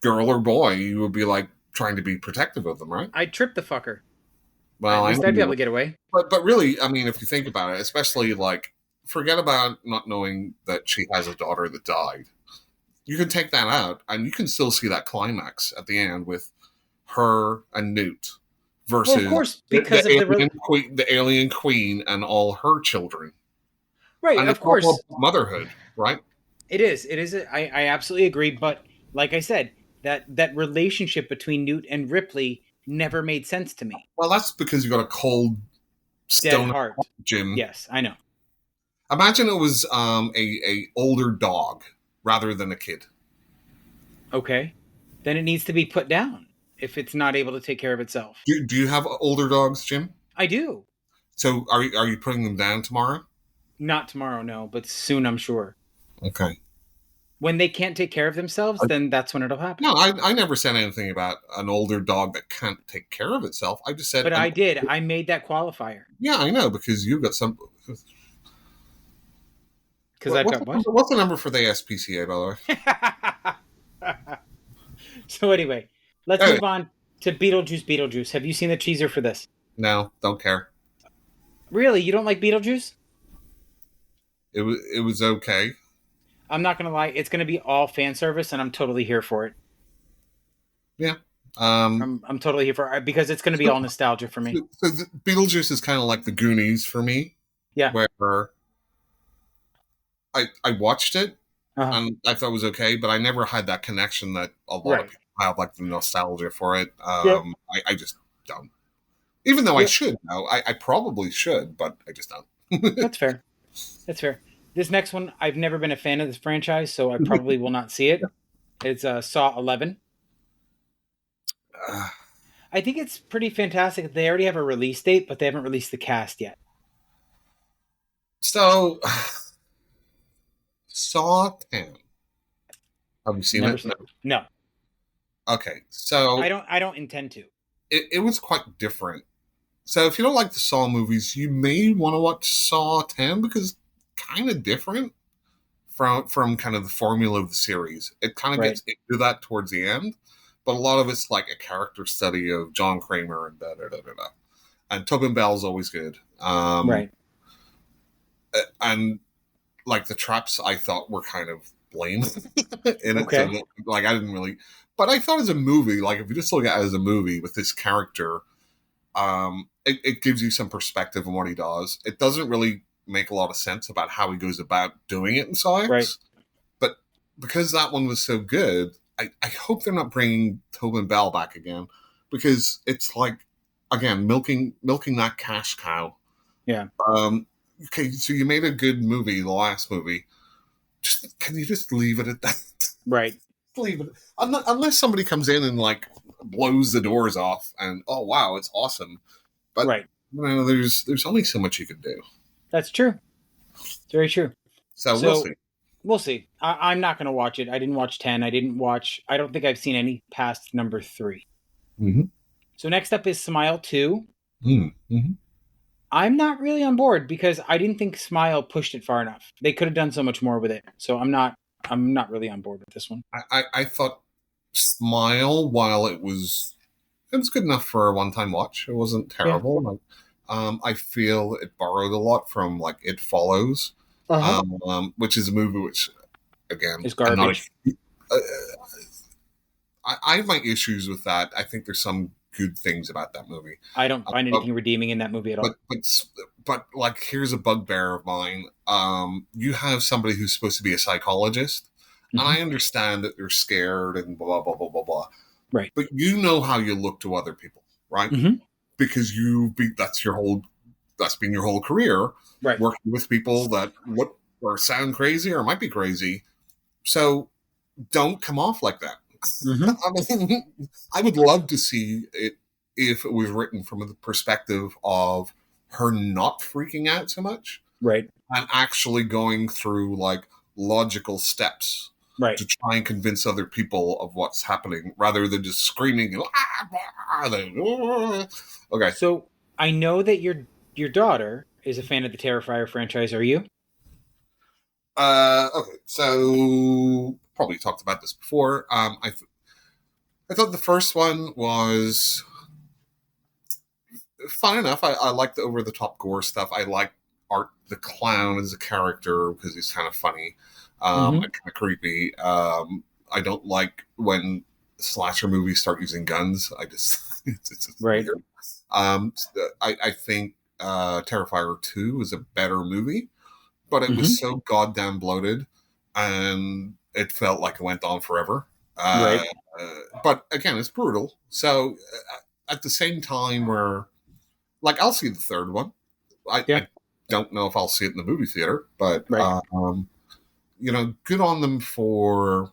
girl or boy, you would be like trying to be protective of them, right? I'd trip the fucker. Well, at least I'd be able to get away. But really, I mean, if you think about it, especially like forget about not knowing that she has a daughter that died. You can take that out, and you can still see that climax at the end with her and Newt versus, of course, because the alien queen and all her children. Right, and of course, motherhood, right? It is. I absolutely agree. But like I said, that relationship between Newt and Ripley never made sense to me. Well, that's because you got a cold, stone heart, Jim. Yes, I know. Imagine it was a older dog rather than a kid. Okay, then it needs to be put down if it's not able to take care of itself. Do you have older dogs, Jim? I do. So are you putting them down tomorrow? Not tomorrow, no, but soon, I'm sure. Okay. When they can't take care of themselves, then that's when it'll happen. No, I never said anything about an older dog that can't take care of itself. I just said... But I did. I made that qualifier. Yeah, I know, because you've got some... Because I've got what? What's the number for the SPCA, by the way? So anyway, let's move on to Beetlejuice. Have you seen the teaser for this? No, don't care. Really? You don't like Beetlejuice? It was okay. I'm not going to lie. It's going to be all fan service, and I'm totally here for it. Yeah. I'm totally here for it, because it's going to be all nostalgia for me. So Beetlejuice is kind of like the Goonies for me. Yeah. Where I watched it, and I thought it was okay, but I never had that connection that a lot of people have, like the nostalgia for it. I just don't. Even though I should know. I probably should, but I just don't. That's fair. This next one, I've never been a fan of this franchise, so I probably will not see it. It's Saw 11. I think it's pretty fantastic. They already have a release date, but they haven't released the cast yet. So, Saw 10. Have you seen it? No. Okay, so I don't intend to. It was quite different. So if you don't like the Saw movies, you may want to watch Saw 10 because it's kind of different from kind of the formula of the series. It kind of gets into that towards the end, but a lot of it's like a character study of John Kramer and da-da-da-da-da. And Tobin Bell's always good. Right. And like the traps I thought were kind of lame in it. Okay. So, like I didn't really, but I thought as a movie, like if you just look at it as a movie with this character, it gives you some perspective on what he does. It doesn't really make a lot of sense about how he goes about doing it in Saw X. Right. But because that one was so good, I hope they're not bringing Tobin Bell back again, because it's like, again, milking that cash cow. Yeah. Okay, so you made a good movie, the last movie. Can you just leave it at that? Right. Leave it. Unless somebody comes in and like blows the doors off and, oh wow, it's awesome. But there's only so much you can do. That's true. It's very true. So we'll see. We'll see. I'm not going to watch it. I didn't watch 10. I don't think I've seen any past number 3. Mm-hmm. So next up is Smile 2. Mm-hmm. I'm not really on board because I didn't think Smile pushed it far enough. They could have done so much more with it. So I'm not really on board with this one. I thought Smile, while it was good enough for a one-time watch. It wasn't terrible. Yeah. I feel it borrowed a lot from like It Follows, which is a movie which, again, is garbage. I have my issues with that. I think there's some good things about that movie. I don't find anything redeeming in that movie at all. But like, here's a bugbear of mine. You have somebody who's supposed to be a psychologist, And I understand that they're scared and blah, blah, blah, blah, blah. Right. But you know how you look to other people, right? Mm-hmm. Because that's been your whole career, right? Working with people that look or sound crazy or might be crazy. So don't come off like that. Mm-hmm. I mean, I would love to see it if it was written from the perspective of her not freaking out so much. Right. And actually going through like logical steps. Right. To try and convince other people of what's happening rather than just screaming. Okay. So I know that your daughter is a fan of the Terrifier franchise. Are you? Okay. So probably talked about this before. I thought the first one was fun enough. I like the over the top gore stuff. I like Art the Clown as a character because he's kind of funny. And kind of creepy. I don't like when slasher movies start using guns. I just it's right. Weird. I think Terrifier 2 is a better movie, but it was so goddamn bloated, and it felt like it went on forever. Right. But again, it's brutal. So at the same time, where like I'll see the third one. I don't know if I'll see it in the movie theater, but right. Good on them for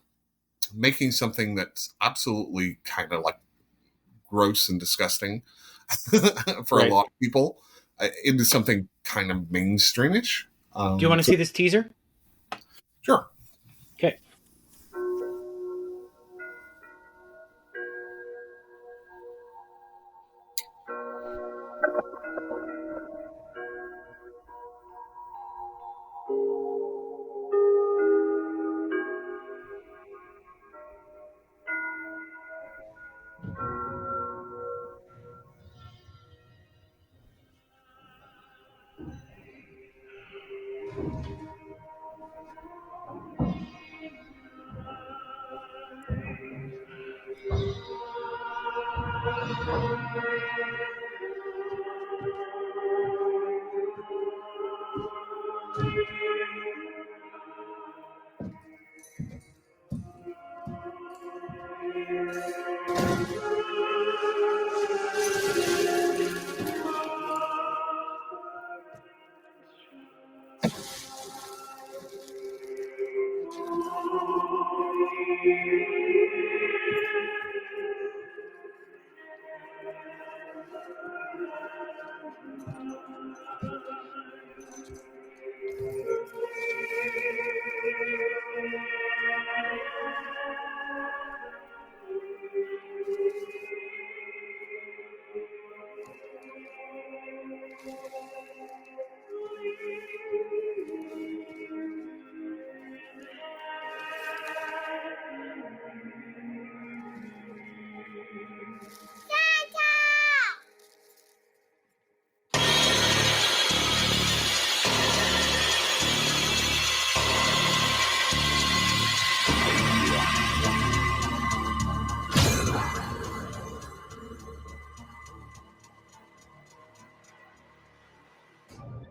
making something that's absolutely kind of like gross and disgusting for a lot of people into something kind of mainstreamish. Do you want to see this teaser? Sure. Okay.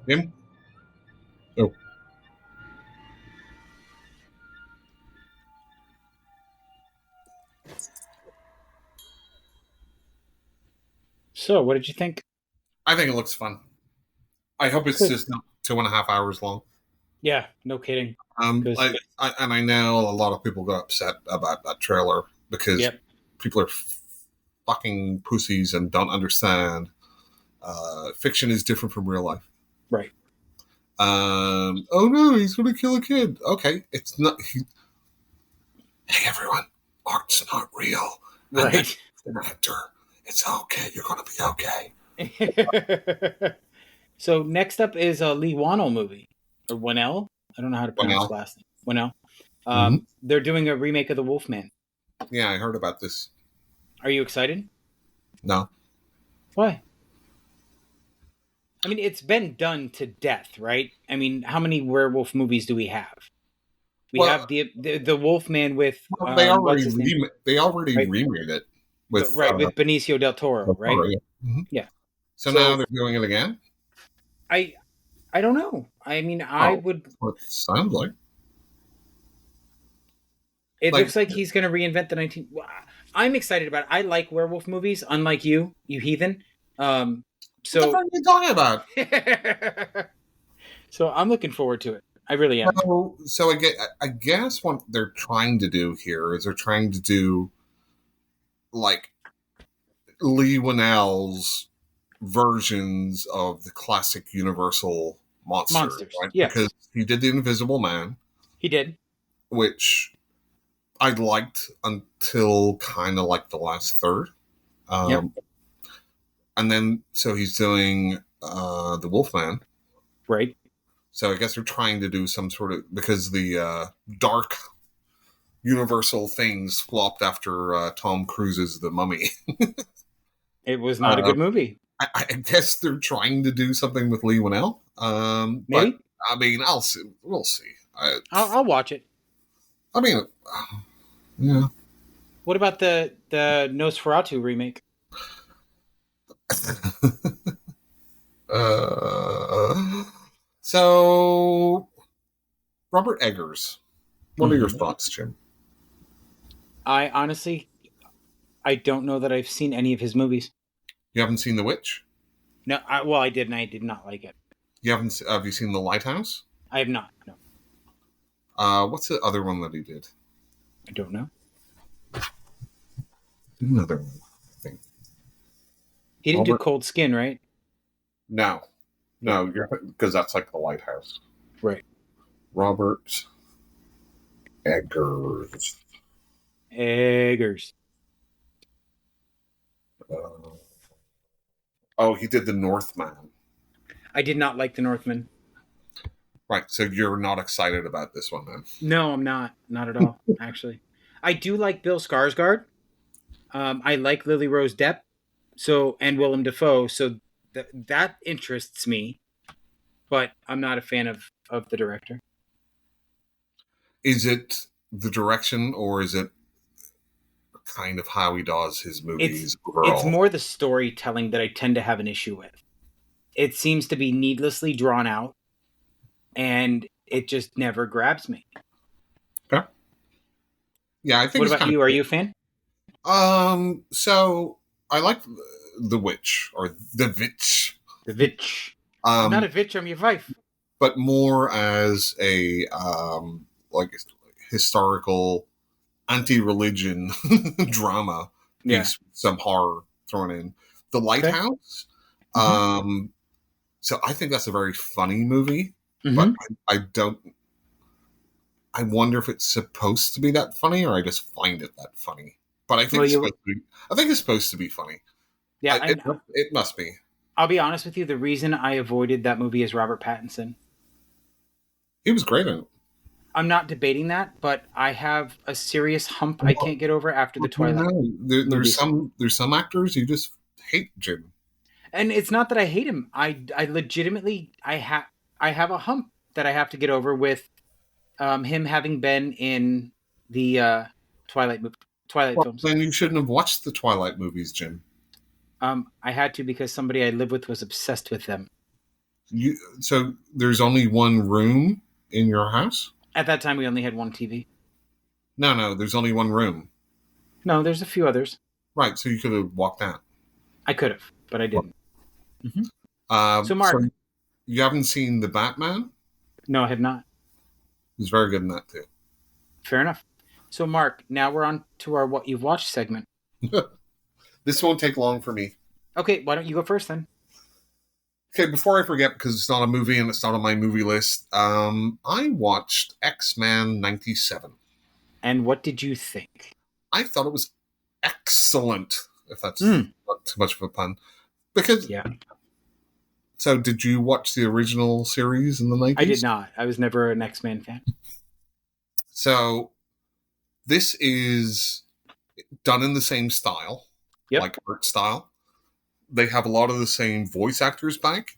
Him? Oh. So, what did you think? I think it looks fun. I hope it's just not 2.5 hours long. Yeah, no kidding. I know a lot of people got upset about that trailer because people are fucking pussies and don't understand. Fiction is different from real life. Right. Oh no, he's going to kill a kid. Okay, it's not. Hey everyone, art's not real. Right. It's an actor. It's okay. You're going to be okay. So next up is a Lee Whannell movie, or Whannell. I don't know how to pronounce his last name. Whannell. They're doing a remake of The Wolfman. Yeah, I heard about this. Are you excited? No. Why? I mean, it's been done to death, right? I mean, how many werewolf movies do we have? We have the Wolfman with. They already remade it with with Benicio del Toro, right? Yeah. So now they're doing it again. I don't know. I mean, I would. What it sounds like. It looks like he's going to reinvent the 19. I'm excited about it. I like werewolf movies, unlike you heathen. What the fuck are you talking about? So I'm looking forward to it. I really am. So I guess what they're trying to do here is they're trying to do like Leigh Whannell's versions of the classic Universal monsters. Right? Yeah. Because he did The Invisible Man. He did. Which I liked until kind of like the last third. Yep. And then, so he's doing The Wolfman. Right. So I guess they're trying to do some sort of, because the dark Universal things flopped after Tom Cruise's The Mummy. It was not a good movie. I guess they're trying to do something with Leigh Whannell. Maybe. But, I mean, we'll see. I'll watch it. I mean, yeah. What about the Nosferatu remake? So, Robert Eggers. What are your thoughts, Jim? I honestly don't know that I've seen any of his movies. You haven't seen The Witch? No, I did, and I did not like it. Have you seen The Lighthouse? I have not. No. What's the other one that he did? I don't know. Another one, I think. He didn't do Cold Skin, right? No, because that's like The Lighthouse. Right. Robert Eggers. He did The Northman. I did not like The Northman. Right, so you're not excited about this one then? No, I'm not. Not at all, actually. I do like Bill Skarsgård. I like Lily Rose Depp, and Willem Dafoe, so that interests me. But I'm not a fan of the director. Is it the direction, or is it kind of how he does his movies overall? It's more the storytelling that I tend to have an issue with. It seems to be needlessly drawn out, and it just never grabs me. Okay. Yeah, I think. What about you? Are you a fan? So I like The Witch, or The Witch. The Witch. I'm not a witch, I'm your wife. But more as a like historical anti-religion drama piece, some horror thrown in. The Lighthouse. Okay. So I think that's a very funny movie, but I wonder if it's supposed to be that funny, or I just find it that funny. But I think it's supposed to be funny. Yeah, it must be. I'll be honest with you. The reason I avoided that movie is Robert Pattinson. He was great in it. I'm not debating that, but I have a serious hump I can't get over after the Twilight. There's some actors you just hate, Jim. And it's not that I hate him. I legitimately I have a hump that I have to get over with him having been in the Twilight films. Then you shouldn't have watched the Twilight movies, Jim. I had to because somebody I live with was obsessed with them. So there's only one room in your house? At that time, we only had one TV. No, there's only one room. No, there's a few others. Right, so you could have walked out. I could have, but I didn't. So Mark, you haven't seen The Batman? No, I have not. He's very good in that too. Fair enough. So Mark, now we're on to our What You've Watched segment. This won't take long for me. Okay, why don't you go first then? Okay, before I forget, because it's not a movie and it's not on my movie list, I watched X-Men 97. And what did you think? I thought it was excellent, if that's not too much of a pun. Because, So did you watch the original series in the 90s? I did not. I was never an X-Men fan. So this is done in the same style, like art style. They have a lot of the same voice actors back.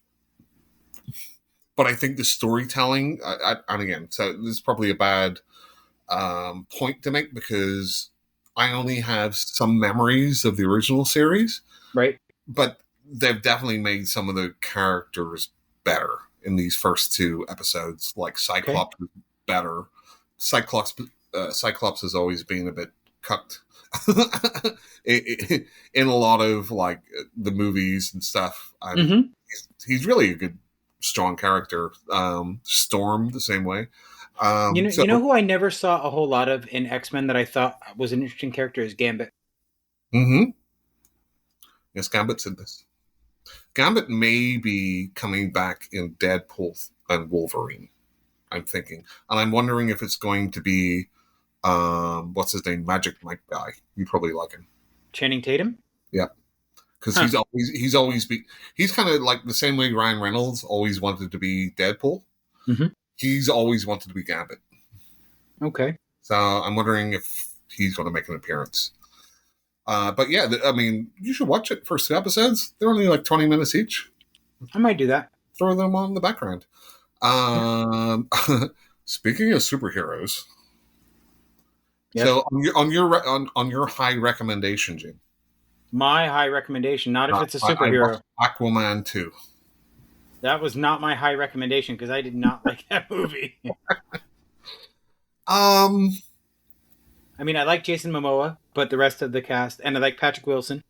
But I think the storytelling, and again, so this is probably a bad point to make because I only have some memories of the original series. Right. But they've definitely made some of the characters better in these first two episodes. Like Cyclops is better. Cyclops Cyclops has always been a bit cucked in a lot of like the movies and stuff. And he's really a good, strong character. Storm the same way. You know who I never saw a whole lot of in X-Men that I thought was an interesting character is Gambit. Mm-hmm. Yes, Gambit's in this. Gambit may be coming back in Deadpool and Wolverine, I'm thinking. And I'm wondering if it's going to be, what's his name? Magic Mike guy. You probably like him. Channing Tatum? Yeah. Because he's kind of like the same way Ryan Reynolds always wanted to be Deadpool. Mm-hmm. He's always wanted to be Gambit. Okay. So I'm wondering if he's going to make an appearance. But yeah, I mean, you should watch it. First 2 episodes. They're only like 20 minutes each. I might do that. Throw them on in the background. Speaking of superheroes, so on your high recommendation, Jim. My high recommendation, not if it's a superhero. Aquaman 2. That was not my high recommendation because I did not like that movie. I mean, I like Jason Momoa, but the rest of the cast, and I like Patrick Wilson.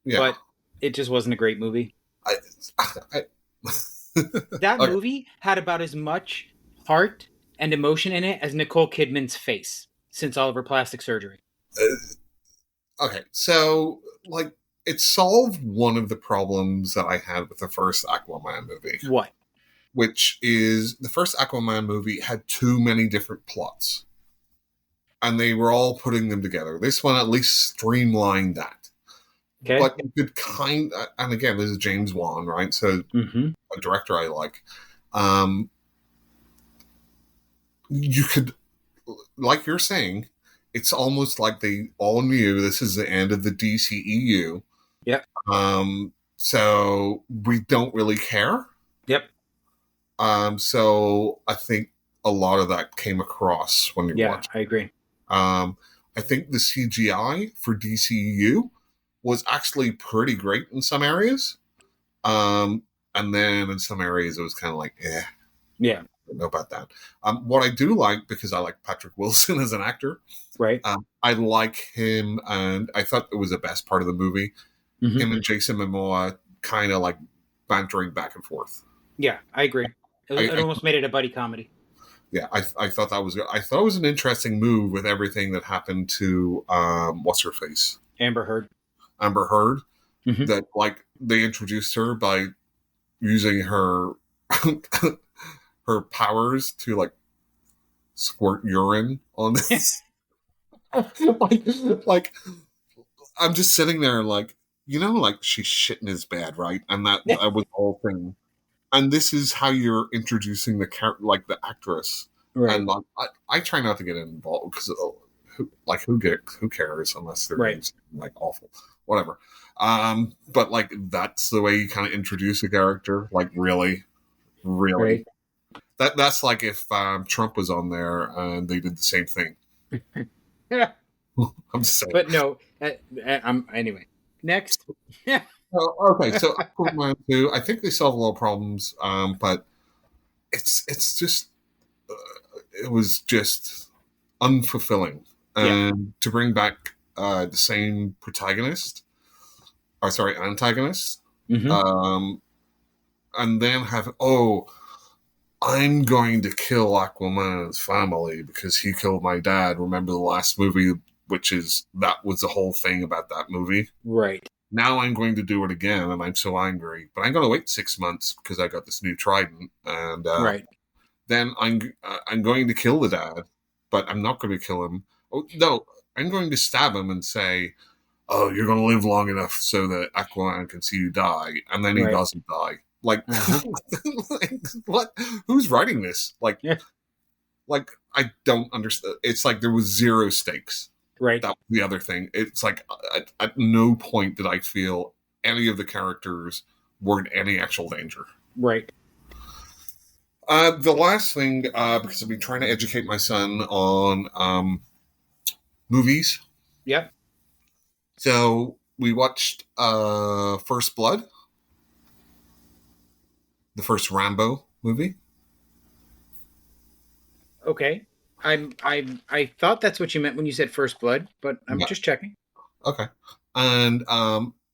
Yeah. But it just wasn't a great movie. That movie had about as much heart and emotion in it as Nicole Kidman's face since all of her plastic surgery. Okay, so like it solved one of the problems that I had with the first Aquaman movie. What? Which is the first Aquaman movie had too many different plots. And they were all putting them together. This one at least streamlined that. Okay. But it could and again, this is James Wan, right? So a director I like. You could, like you're saying, it's almost like they all knew this is the end of the DCEU. Yep. So we don't really care. Yep. So I think a lot of that came across when you're watching. I agree. I think the CGI for DCEU was actually pretty great in some areas. And then in some areas it was kind of like, Yeah. I don't know about that. What I do like, because I like Patrick Wilson as an actor. Right. I like him, and I thought it was the best part of the movie. Mm-hmm. Him and Jason Momoa kind of like bantering back and forth. Yeah, I agree. It almost made it a buddy comedy. Yeah, I thought that was good. I thought it was an interesting move with everything that happened to what's her face? Amber Heard. Mm-hmm. That like they introduced her by using her her powers to like squirt urine on this. like I'm just sitting there like, like she's shitting his bed, right? And that was the whole thing. And this is how you're introducing the like the actress, right? And like, I try not to get involved because who cares unless they're right. Like awful, whatever. But like that's the way you kind of introduce a character. Like really. Right. That's like if Trump was on there and they did the same thing. Yeah, I'm just saying. But no, anyway. Next. Okay, so Aquaman 2, I think they solve a lot of problems, but it's just it was just unfulfilling. And to bring back the same antagonist, mm-hmm. And then have I'm going to kill Aquaman's family because he killed my dad. Remember the last movie, that was the whole thing about that movie, right? Now I'm going to do it again, and I'm so angry. But I'm going to wait 6 months because I got this new trident, and right. Then I'm going to kill the dad, but I'm not going to kill him. Oh no, I'm going to stab him and say, "Oh, you're going to live long enough so that Aquaman can see you die," and then he doesn't die. Like, like, what? Who's writing this? Like I don't understand. It's like there was zero stakes. Right. That was the other thing. It's like at no point did I feel any of the characters were in any actual danger. Right. The last thing, because I've been trying to educate my son on movies. Yep. So we watched First Blood, the first Rambo movie. Okay. I thought that's what you meant when you said First Blood, but I'm just checking. Okay. And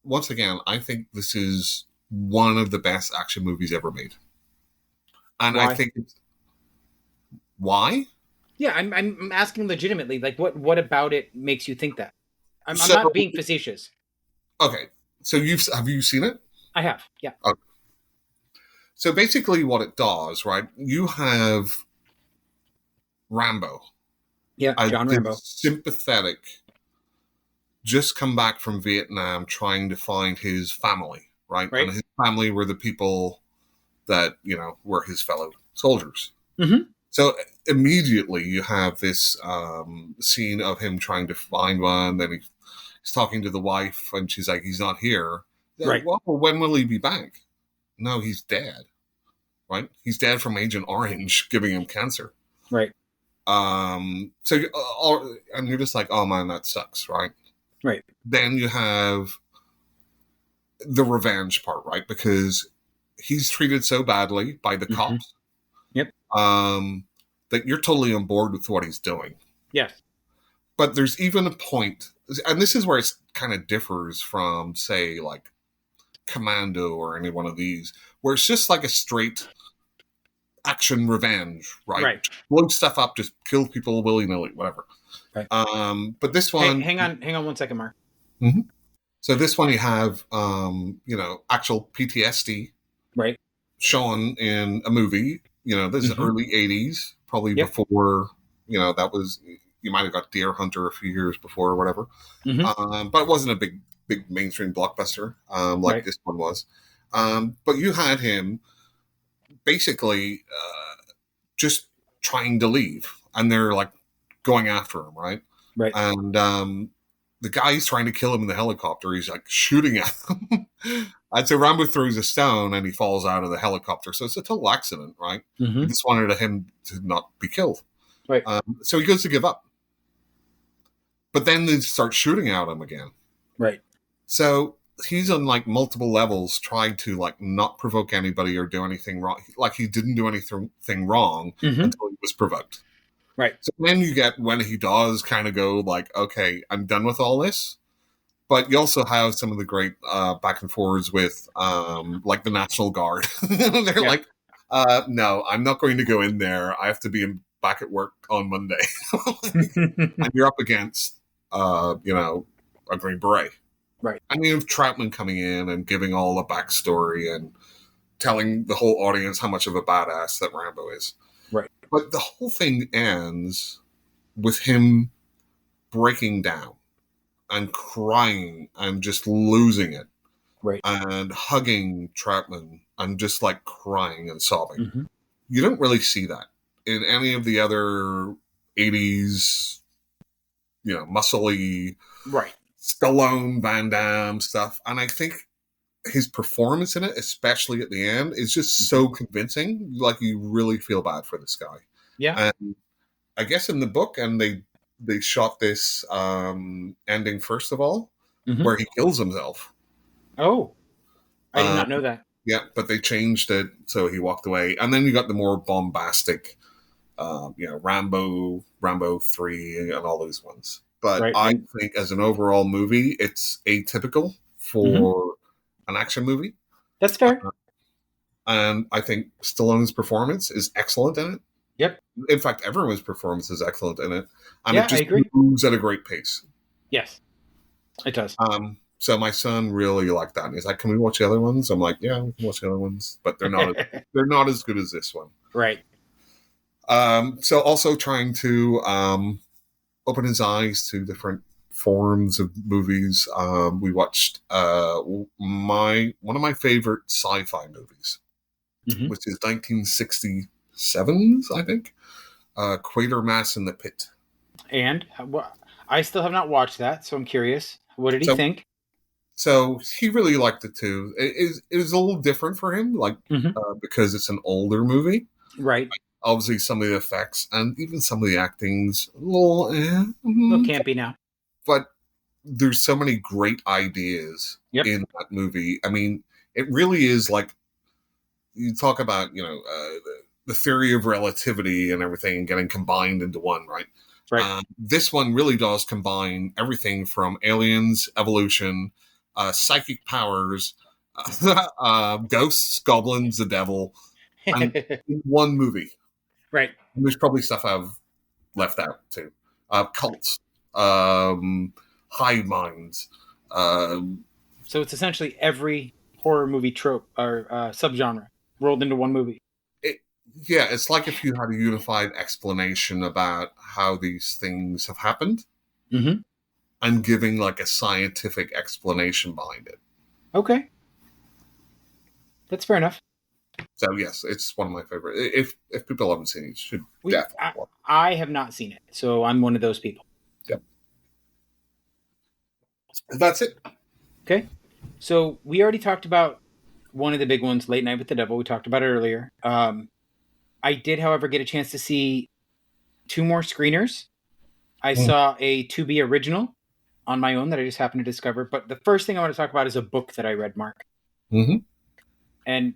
once again, I think this is one of the best action movies ever made. And why? I think why? Yeah, I'm asking legitimately. Like, what about it makes you think that? I'm not being facetious. Okay, so have you seen it? I have, yeah. Okay. So basically, what it does, right? You have Rambo. Yeah, John Rambo. Sympathetic. Just come back from Vietnam, trying to find his family, right? And his family were the people that were his fellow soldiers. Mm-hmm. So immediately you have this scene of him trying to find one. Then he's talking to the wife, and she's like, "He's not here." Right. Well, when will he be back? No, he's dead. Right? He's dead from Agent Orange giving him cancer. Right. So and you're just like, "Oh man, that sucks." Right. Right. Then you have the revenge part, right? Because he's treated so badly by the cops. Yep. That you're totally on board with what he's doing. Yes. But there's even a point, and this is where it kind of differs from, say, like Commando or any one of these, where it's just like a straight action revenge, right? Right. Blow stuff up, just kill people willy-nilly, whatever. Right. But this one... Hang on 1 second, Mark. Mm-hmm. So this one you have, actual PTSD right, shown in a movie. This is early 80s, probably before, that was... You might have got Deer Hunter a few years before or whatever. Mm-hmm. But it wasn't a big mainstream blockbuster like this one was. But you had him basically just trying to leave. And they're like going after him, right? Right. And the guy's trying to kill him in the helicopter. He's like shooting at him. And so Rambo throws a stone and he falls out of the helicopter. So it's a total accident, right? Mm-hmm. He just wanted him to not be killed. Right. So he goes to give up. But then they start shooting at him again. Right. So he's on like multiple levels trying to like not provoke anybody or do anything wrong. Like he didn't do anything wrong until he was provoked. Right. So then you get when he does kind of go like, okay, I'm done with all this. But you also have some of the great back and forwards with like the National Guard. They're like, no, I'm not going to go in there. I have to be back at work on Monday. And you're up against, a Green Beret. Right. And you have Troutman coming in and giving all the backstory and telling the whole audience how much of a badass that Rambo is. Right. But the whole thing ends with him breaking down and crying and just losing it. Right. And hugging Troutman and just like crying and sobbing. Mm-hmm. You don't really see that in any of the other 80s, muscly, right, Stallone, Van Damme stuff. And I think his performance in it, especially at the end, is just so convincing. Like you really feel bad for this guy. Yeah. And I guess in the book, and they shot this ending first of all, where he kills himself. Oh, I did not know that. Yeah, but they changed it so he walked away, and then you got the more bombastic, Rambo 3, and all those ones. But I think as an overall movie, it's atypical for an action movie. That's fair. And I think Stallone's performance is excellent in it. Yep. In fact, everyone's performance is excellent in it. And it just moves at a great pace. Yes, it does. So my son really liked that. And he's like, can we watch the other ones? I'm like, yeah, we can watch the other ones. But they're not as good as this one. Right. So also trying to open his eyes to different forms of movies. We watched one of my favorite sci-fi movies, which is 1967's, I think, Quatermass in the Pit. And I still have not watched that, so I'm curious. What did he think? So he really liked it too. It was a little different for him, because it's an older movie. Right. Obviously, some of the effects and even some of the acting's a little campy now. But there's so many great ideas in that movie. I mean, it really is like you talk about, the theory of relativity and everything getting combined into one, right? Right. This one really does combine everything from aliens, evolution, psychic powers, ghosts, goblins, the devil, and in one movie. Right. And there's probably stuff I've left out too. Cults, hive minds. So it's essentially every horror movie trope or subgenre rolled into one movie. It's like if you had a unified explanation about how these things have happened, and giving like a scientific explanation behind it. Okay, that's fair enough. So yes, it's one of my favorite. If people haven't seen it, you should definitely. I have not seen it, so I'm one of those people. Yep. That's it. Okay, so we already talked about one of the big ones, Late Night with the Devil. We talked about it earlier. I did, however, get a chance to see 2 more screeners. I saw a Tubi original on my own that I just happened to discover. But the first thing I want to talk about is a book that I read, Mark. And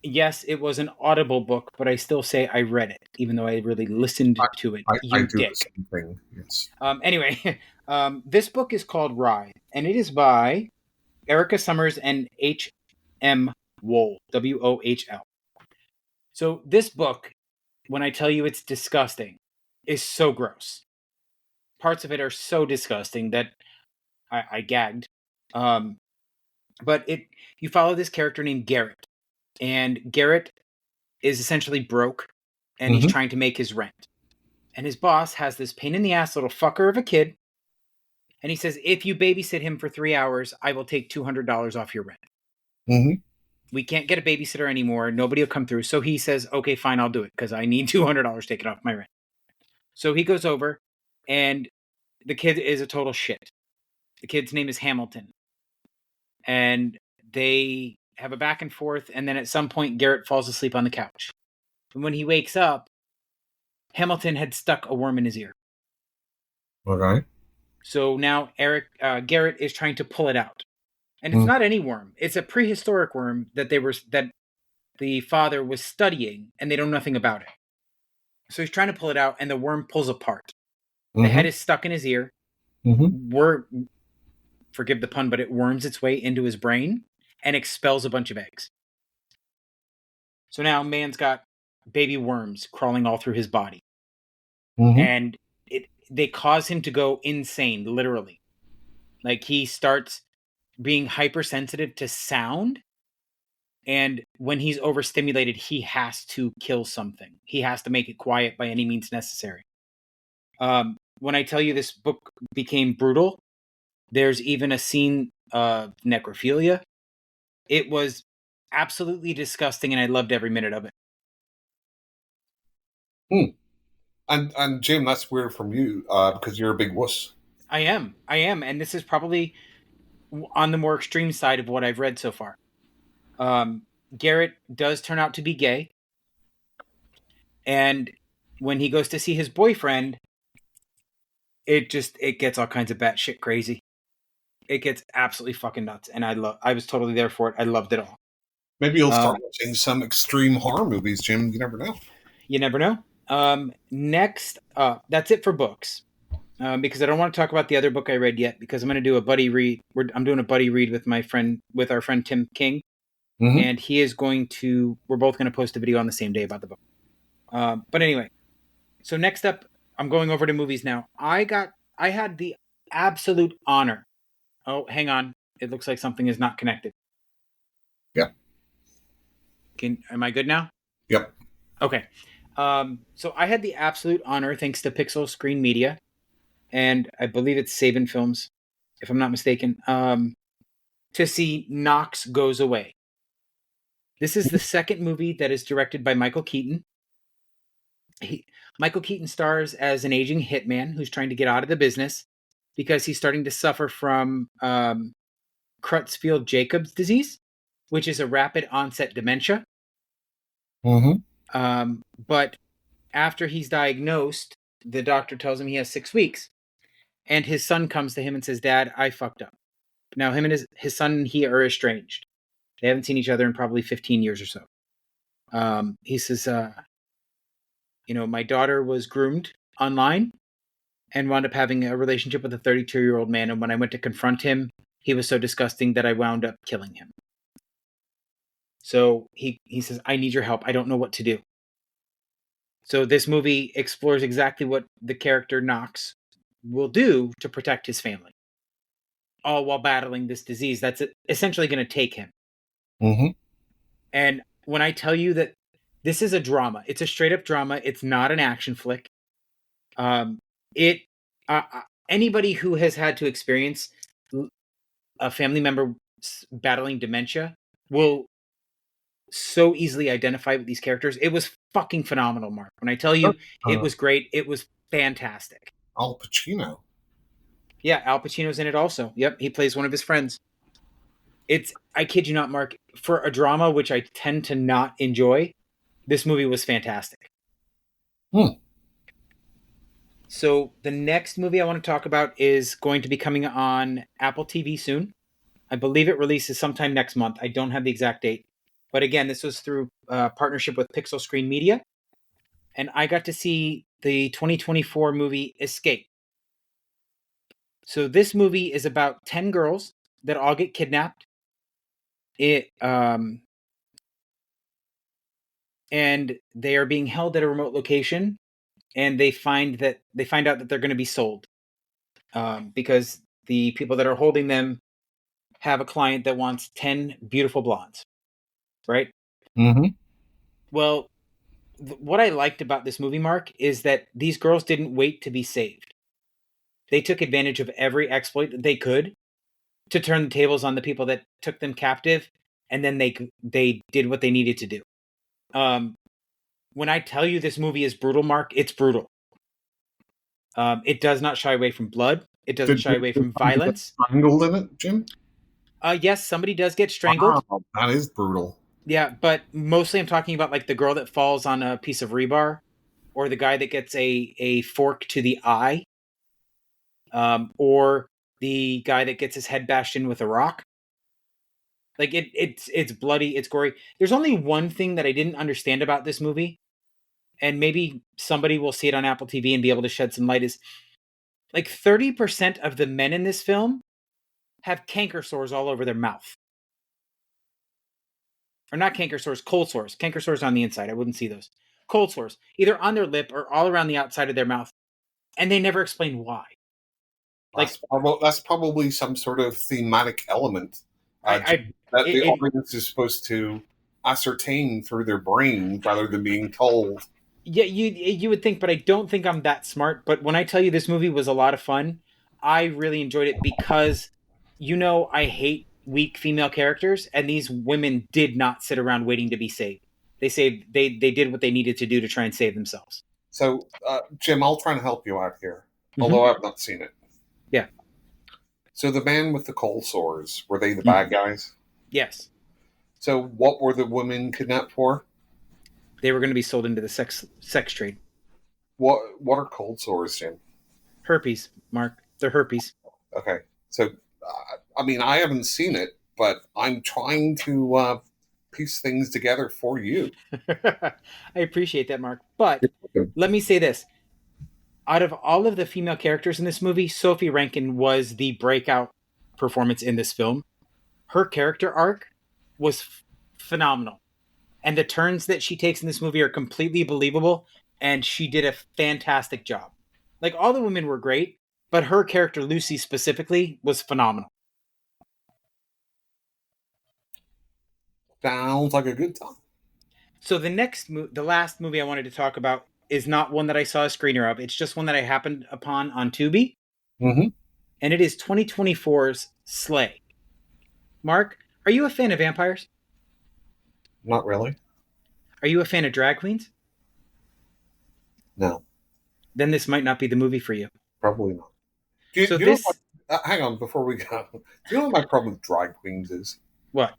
yes, it was an Audible book, but I still say I read it, even though I really listened to it. I do the same thing, yes. Anyway, this book is called Ride, and it is by Erica Summers and H.M. Wohl, W-O-H-L. So this book, when I tell you it's disgusting, is so gross. Parts of it are so disgusting that I gagged. But you follow this character named Garrett, and Garrett is essentially broke, and he's trying to make his rent. And his boss has this pain in the ass little fucker of a kid, and he says, if you babysit him for 3 hours, I will take $200 off your rent. We can't get a babysitter anymore. Nobody will come through. So he says, okay, fine, I'll do it because I need $200 taken off my rent. So he goes over, and the kid is a total shit. The kid's name is Hamilton. And they have a back and forth, and then at some point, Garrett falls asleep on the couch. And when he wakes up, Hamilton had stuck a worm in his ear. Okay. So now Garrett is trying to pull it out. And it's not any worm. It's a prehistoric worm that the father was studying, and they know nothing about it. So he's trying to pull it out, and the worm pulls apart. The head is stuck in his ear. Forgive the pun, but it worms its way into his brain and expels a bunch of eggs. So now man's got baby worms crawling all through his body. And they cause him to go insane, literally. Like he starts being hypersensitive to sound, and when he's overstimulated, he has to kill something. He has to make it quiet by any means necessary. When I tell you this book became brutal, there's even a scene of necrophilia. It was absolutely disgusting, and I loved every minute of it. And Jim, that's weird from you because you're a big wuss. I am, and this is probably on the more extreme side of what I've read so far. Garrett does turn out to be gay, and when he goes to see his boyfriend, it gets all kinds of batshit crazy. It gets absolutely fucking nuts, and I was totally there for it. I loved it all. Maybe you'll start watching some extreme horror movies, Jim. You never know. You never know. Next up, that's it for books. Because I don't want to talk about the other book I read yet, because I'm going to do a buddy read. I'm doing a buddy read with our friend Tim King, and we're both going to post a video on the same day about the book. But anyway, so next up, I'm going over to movies now. I had the absolute honor. Oh, hang on. It looks like something is not connected. Yeah. Am I good now? Yep. Okay. So I had the absolute honor, thanks to Pixel Screen Media, and I believe it's Saban Films, if I'm not mistaken, to see Knox Goes Away. This is the second movie that is directed by Michael Keaton. Michael Keaton stars as an aging hitman who's trying to get out of the business because he's starting to suffer from Creutzfeldt-Jacobs disease, which is a rapid onset dementia. But after he's diagnosed, the doctor tells him he has 6 weeks. And his son comes to him and says, Dad, I fucked up. Now, him and his son and he are estranged. They haven't seen each other in probably 15 years or so. He says, my daughter was groomed online and wound up having a relationship with a 32-year-old man. And when I went to confront him, he was so disgusting that I wound up killing him. So he says, I need your help. I don't know what to do. So this movie explores exactly what the character Knox will do to protect his family, all while battling this disease that's essentially going to take him. Mm-hmm. And when I tell you that this is a drama, it's a straight up drama. It's not an action flick. Anybody who has had to experience a family member battling dementia will so easily identify with these characters. It was fucking phenomenal, Mark. When I tell you it was great, it was fantastic. Al Pacino. Yeah, Al Pacino's in it also. Yep, he plays one of his friends. I kid you not, Mark, for a drama which I tend to not enjoy, this movie was fantastic. So the next movie I want to talk about is going to be coming on Apple TV soon. I believe it releases sometime next month. I don't have the exact date. But again, this was through partnership with Pixel Screen Media. And I got to see the 2024 movie Escape. So this movie is about 10 girls that all get kidnapped. And they are being held at a remote location. And they find out that they're going to be sold. Because the people that are holding them have a client that wants 10 beautiful blondes. Right? Mm-hmm. Well, what I liked about this movie, Mark, is that these girls didn't wait to be saved. They took advantage of every exploit that they could to turn the tables on the people that took them captive, and then they did what they needed to do. When I tell you this movie is brutal, Mark, it's brutal. It does not shy away from blood. It doesn't shy away from violence. Strangled in it, Jim? Yes, somebody does get strangled. Wow, that is brutal. Yeah, but mostly I'm talking about like the girl that falls on a piece of rebar, or the guy that gets a fork to the eye, or the guy that gets his head bashed in with a rock. Like it's bloody, it's gory. There's only one thing that I didn't understand about this movie, and maybe somebody will see it on Apple TV and be able to shed some light, is like 30% of the men in this film have canker sores all over their mouth. Or not canker sores, cold sores. Canker sores on the inside. I wouldn't see those. Cold sores, either on their lip or all around the outside of their mouth. And they never explain why. That's probably some sort of thematic element that the audience is supposed to ascertain through their brain rather than being told. Yeah, you would think, but I don't think I'm that smart. But when I tell you this movie was a lot of fun, I really enjoyed it because, I hate weak female characters, and these women did not sit around waiting to be saved. They did what they needed to do to try and save themselves. So, Jim, I'll try and help you out here, although I've not seen it. Yeah. So the man with the cold sores, were they the bad guys? Yes. So what were the women kidnapped for? They were going to be sold into the sex trade. What are cold sores, Jim? Herpes, Mark. They're herpes. Okay. So, I haven't seen it, but I'm trying to piece things together for you. I appreciate that, Mark. But let me say this. Out of all of the female characters in this movie, Sophie Rankin was the breakout performance in this film. Her character arc was phenomenal. And the turns that she takes in this movie are completely believable, and she did a fantastic job. Like, all the women were great, but her character, Lucy specifically, was phenomenal. Sounds like a good time. So the last movie I wanted to talk about is not one that I saw a screener of. It's just one that I happened upon on Tubi. Mm-hmm. And it is 2024's Slay. Mark, are you a fan of vampires? Not really. Are you a fan of drag queens? No. Then this might not be the movie for you. Probably not. Hang on, before we go. Do you know what my problem with drag queens is? What?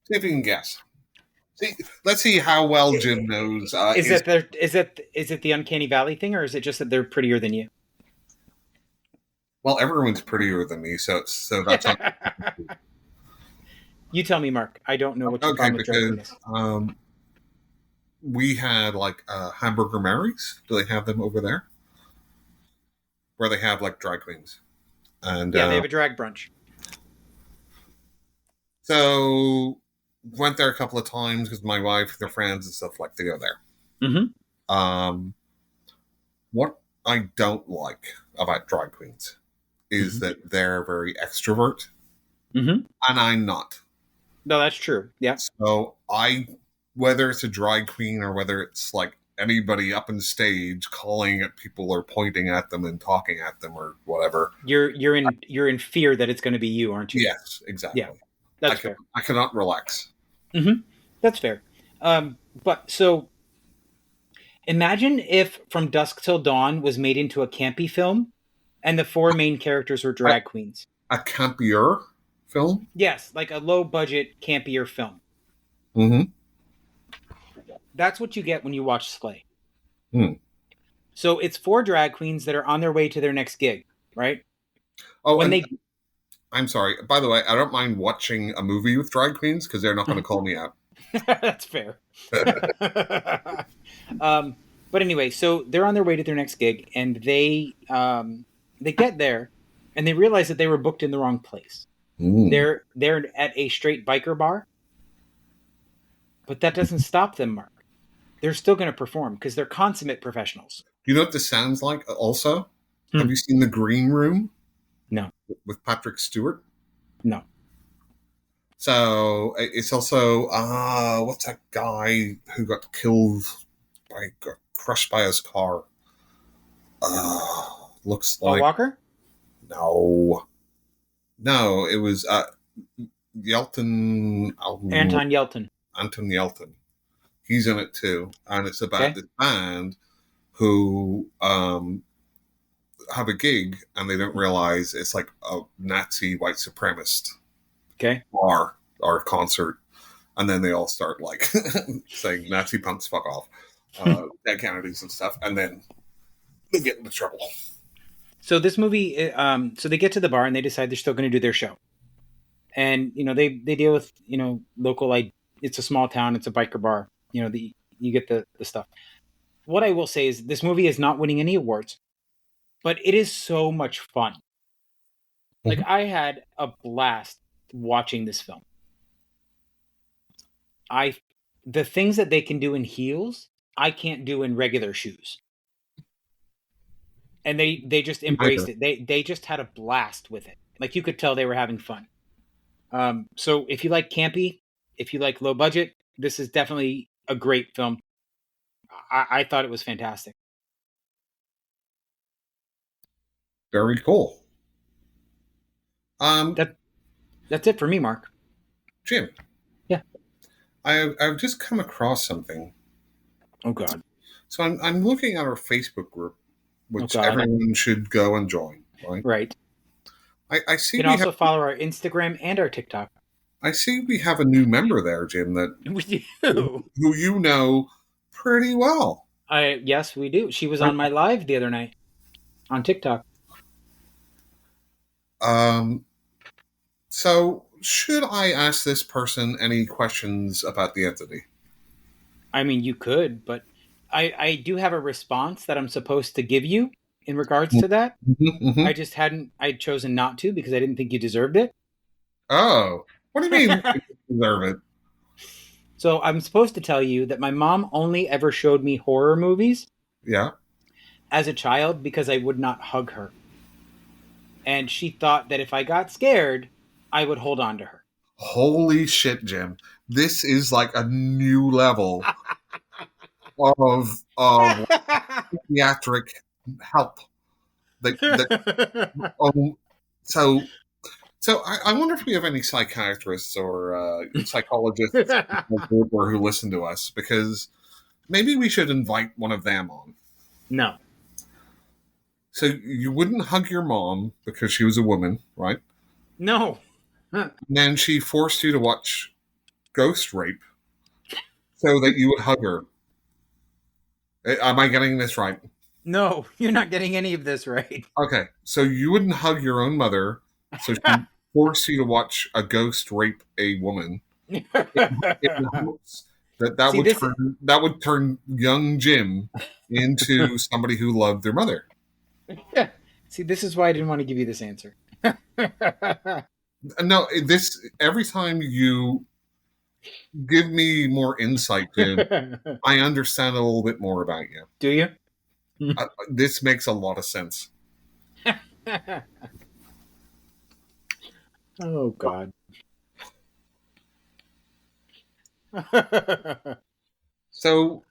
See if you can guess. Let's see how well Jim knows. Is it the Uncanny Valley thing, or is it just that they're prettier than you? Well, everyone's prettier than me, so that's not. You tell me, Mark. I don't know what your problem with drag queen is. we had like Hamburger Mary's. Do they have them over there? Where they have like drag queens. And yeah, they have a drag brunch. So went there a couple of times because my wife, their friends and stuff like to go there. Mm-hmm. What I don't like about drag queens is that they're very extrovert, and I'm not. No, that's true. Yeah. So whether it's a drag queen or whether it's like anybody up on stage calling at people or pointing at them and talking at them or whatever, you're in fear that it's going to be you, aren't you? Yes, exactly. Yeah, that's fair. I cannot relax. That's fair. But so imagine if From Dusk Till Dawn was made into a campy film and the 4 main characters were drag queens. A campier film? Yes, like a low budget campier film. That's what you get when you watch Slay. So it's 4 drag queens that are on their way to their next gig, right? Oh, I'm sorry. By the way, I don't mind watching a movie with drag queens because they're not going to call me out. That's fair. But anyway, so they're on their way to their next gig, and they get there, and they realize that they were booked in the wrong place. They're at a straight biker bar, but that doesn't stop them, Mark. They're still going to perform because they're consummate professionals. You know what this sounds like? Also, have you seen The Green Room? No. With Patrick Stewart? No. So it's also what's that guy who got killed got crushed by his car? Looks like Paul Walker? No, it was Yelton. Anton Yelton. Anton Yelton. He's in it too, and it's about this band who have a gig and they don't realize it's like a Nazi white supremacist bar or concert, and then they all start like saying Nazi punks fuck off, dead Kennedys and stuff, and then they get into trouble. So this movie, so they get to the bar and they decide they're still going to do their show, and they deal with local, like it's a small town, it's a biker bar, you get the stuff. What I will say is this movie is not winning any awards, but it is so much fun. Like I had a blast watching this film. The things that they can do in heels, I can't do in regular shoes. And they just embraced it. They just had a blast with it. Like you could tell they were having fun. So if you like campy, if you like low budget, this is definitely a great film. I thought it was fantastic. Very cool. That's it for me, Mark. Jim. Yeah. I've just come across something. Oh God. So I'm looking at our Facebook group, which everyone should go and join. Right. I see. You can also follow our Instagram and our TikTok. I see we have a new member there, Jim. That we do. Who you know pretty well. Yes, we do. She was on my live the other night on TikTok. So should I ask this person any questions about the entity? I mean, you could, but I do have a response that I'm supposed to give you in regards to that. I'd chosen not to because I didn't think you deserved it. Oh, what do you mean you deserve it? So I'm supposed to tell you that my mom only ever showed me horror movies. Yeah. As a child because I would not hug her. And she thought that if I got scared, I would hold on to her. Holy shit, Jim. This is like a new level of pediatric help. So I wonder if we have any psychiatrists or psychologists or who listen to us, because maybe we should invite one of them on. No. So you wouldn't hug your mom because she was a woman, right? No. And then she forced you to watch Ghost Rape so that you would hug her. Am I getting this right? No, you're not getting any of this right. Okay, so you wouldn't hug your own mother, so she forced you to watch a ghost rape a woman in hopes That would turn young Jim into somebody who loved their mother. Yeah. See, this is why I didn't want to give you this answer. No, every time you give me more insight, Jim, I understand a little bit more about you. Do you? This makes a lot of sense. Oh, God. So,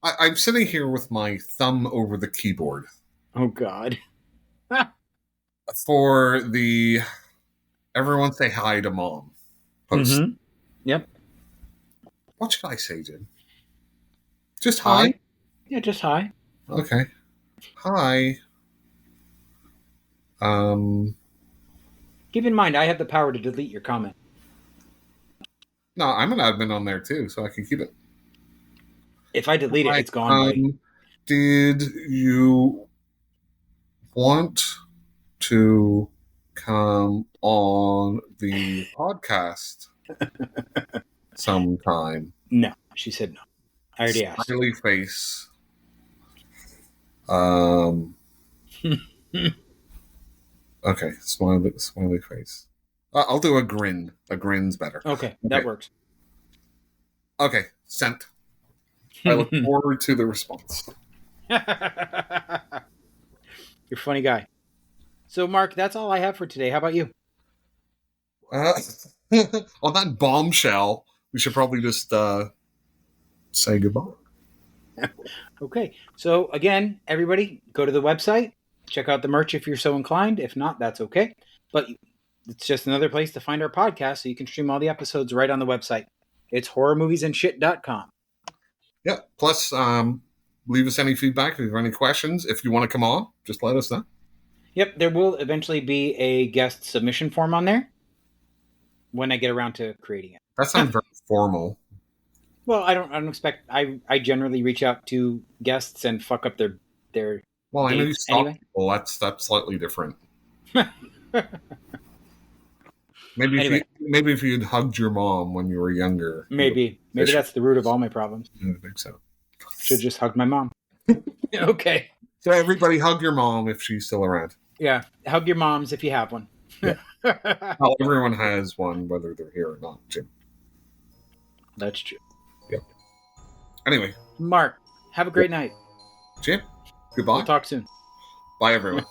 I'm sitting here with my thumb over the keyboard. Oh, God. For the everyone say hi to mom post. Mm-hmm. Yep. What should I say, Jim? Just hi? Yeah, just hi. Okay. Hi. Keep in mind, I have the power to delete your comment. No, I'm an admin on there too, so I can keep it. If I delete it, it's gone. Did you want to come on the podcast sometime? No, she said no. I already asked. Smiley face. Okay, smiley face. I'll do a grin. A grin's better. Okay, that works. Okay, sent. I look forward to the response. You're a funny guy. So, Mark, that's all I have for today. How about you? On that bombshell, we should probably just say goodbye. Okay. So, again, everybody, go to the website. Check out the merch if you're so inclined. If not, that's okay. But it's just another place to find our podcast, so you can stream all the episodes right on the website. It's horrormoviesandshit.com. Yeah. Plus, leave us any feedback if you have any questions. If you want to come on, just let us know. Yep. There will eventually be a guest submission form on there when I get around to creating it. That sounds very formal. Well, I don't expect. I generally reach out to guests and fuck up their. Well, I know you stalk people. That's slightly different. Maybe if you'd hugged your mom when you were younger. Maybe that's the root of all my problems. I think so. Should just hug my mom. Okay. So everybody hug your mom if she's still around. Yeah, hug your moms if you have one. Yeah. Well, everyone has one, whether they're here or not, Jim. That's true. Yeah. Anyway. Mark, have a great night. Jim, goodbye. We'll talk soon. Bye, everyone.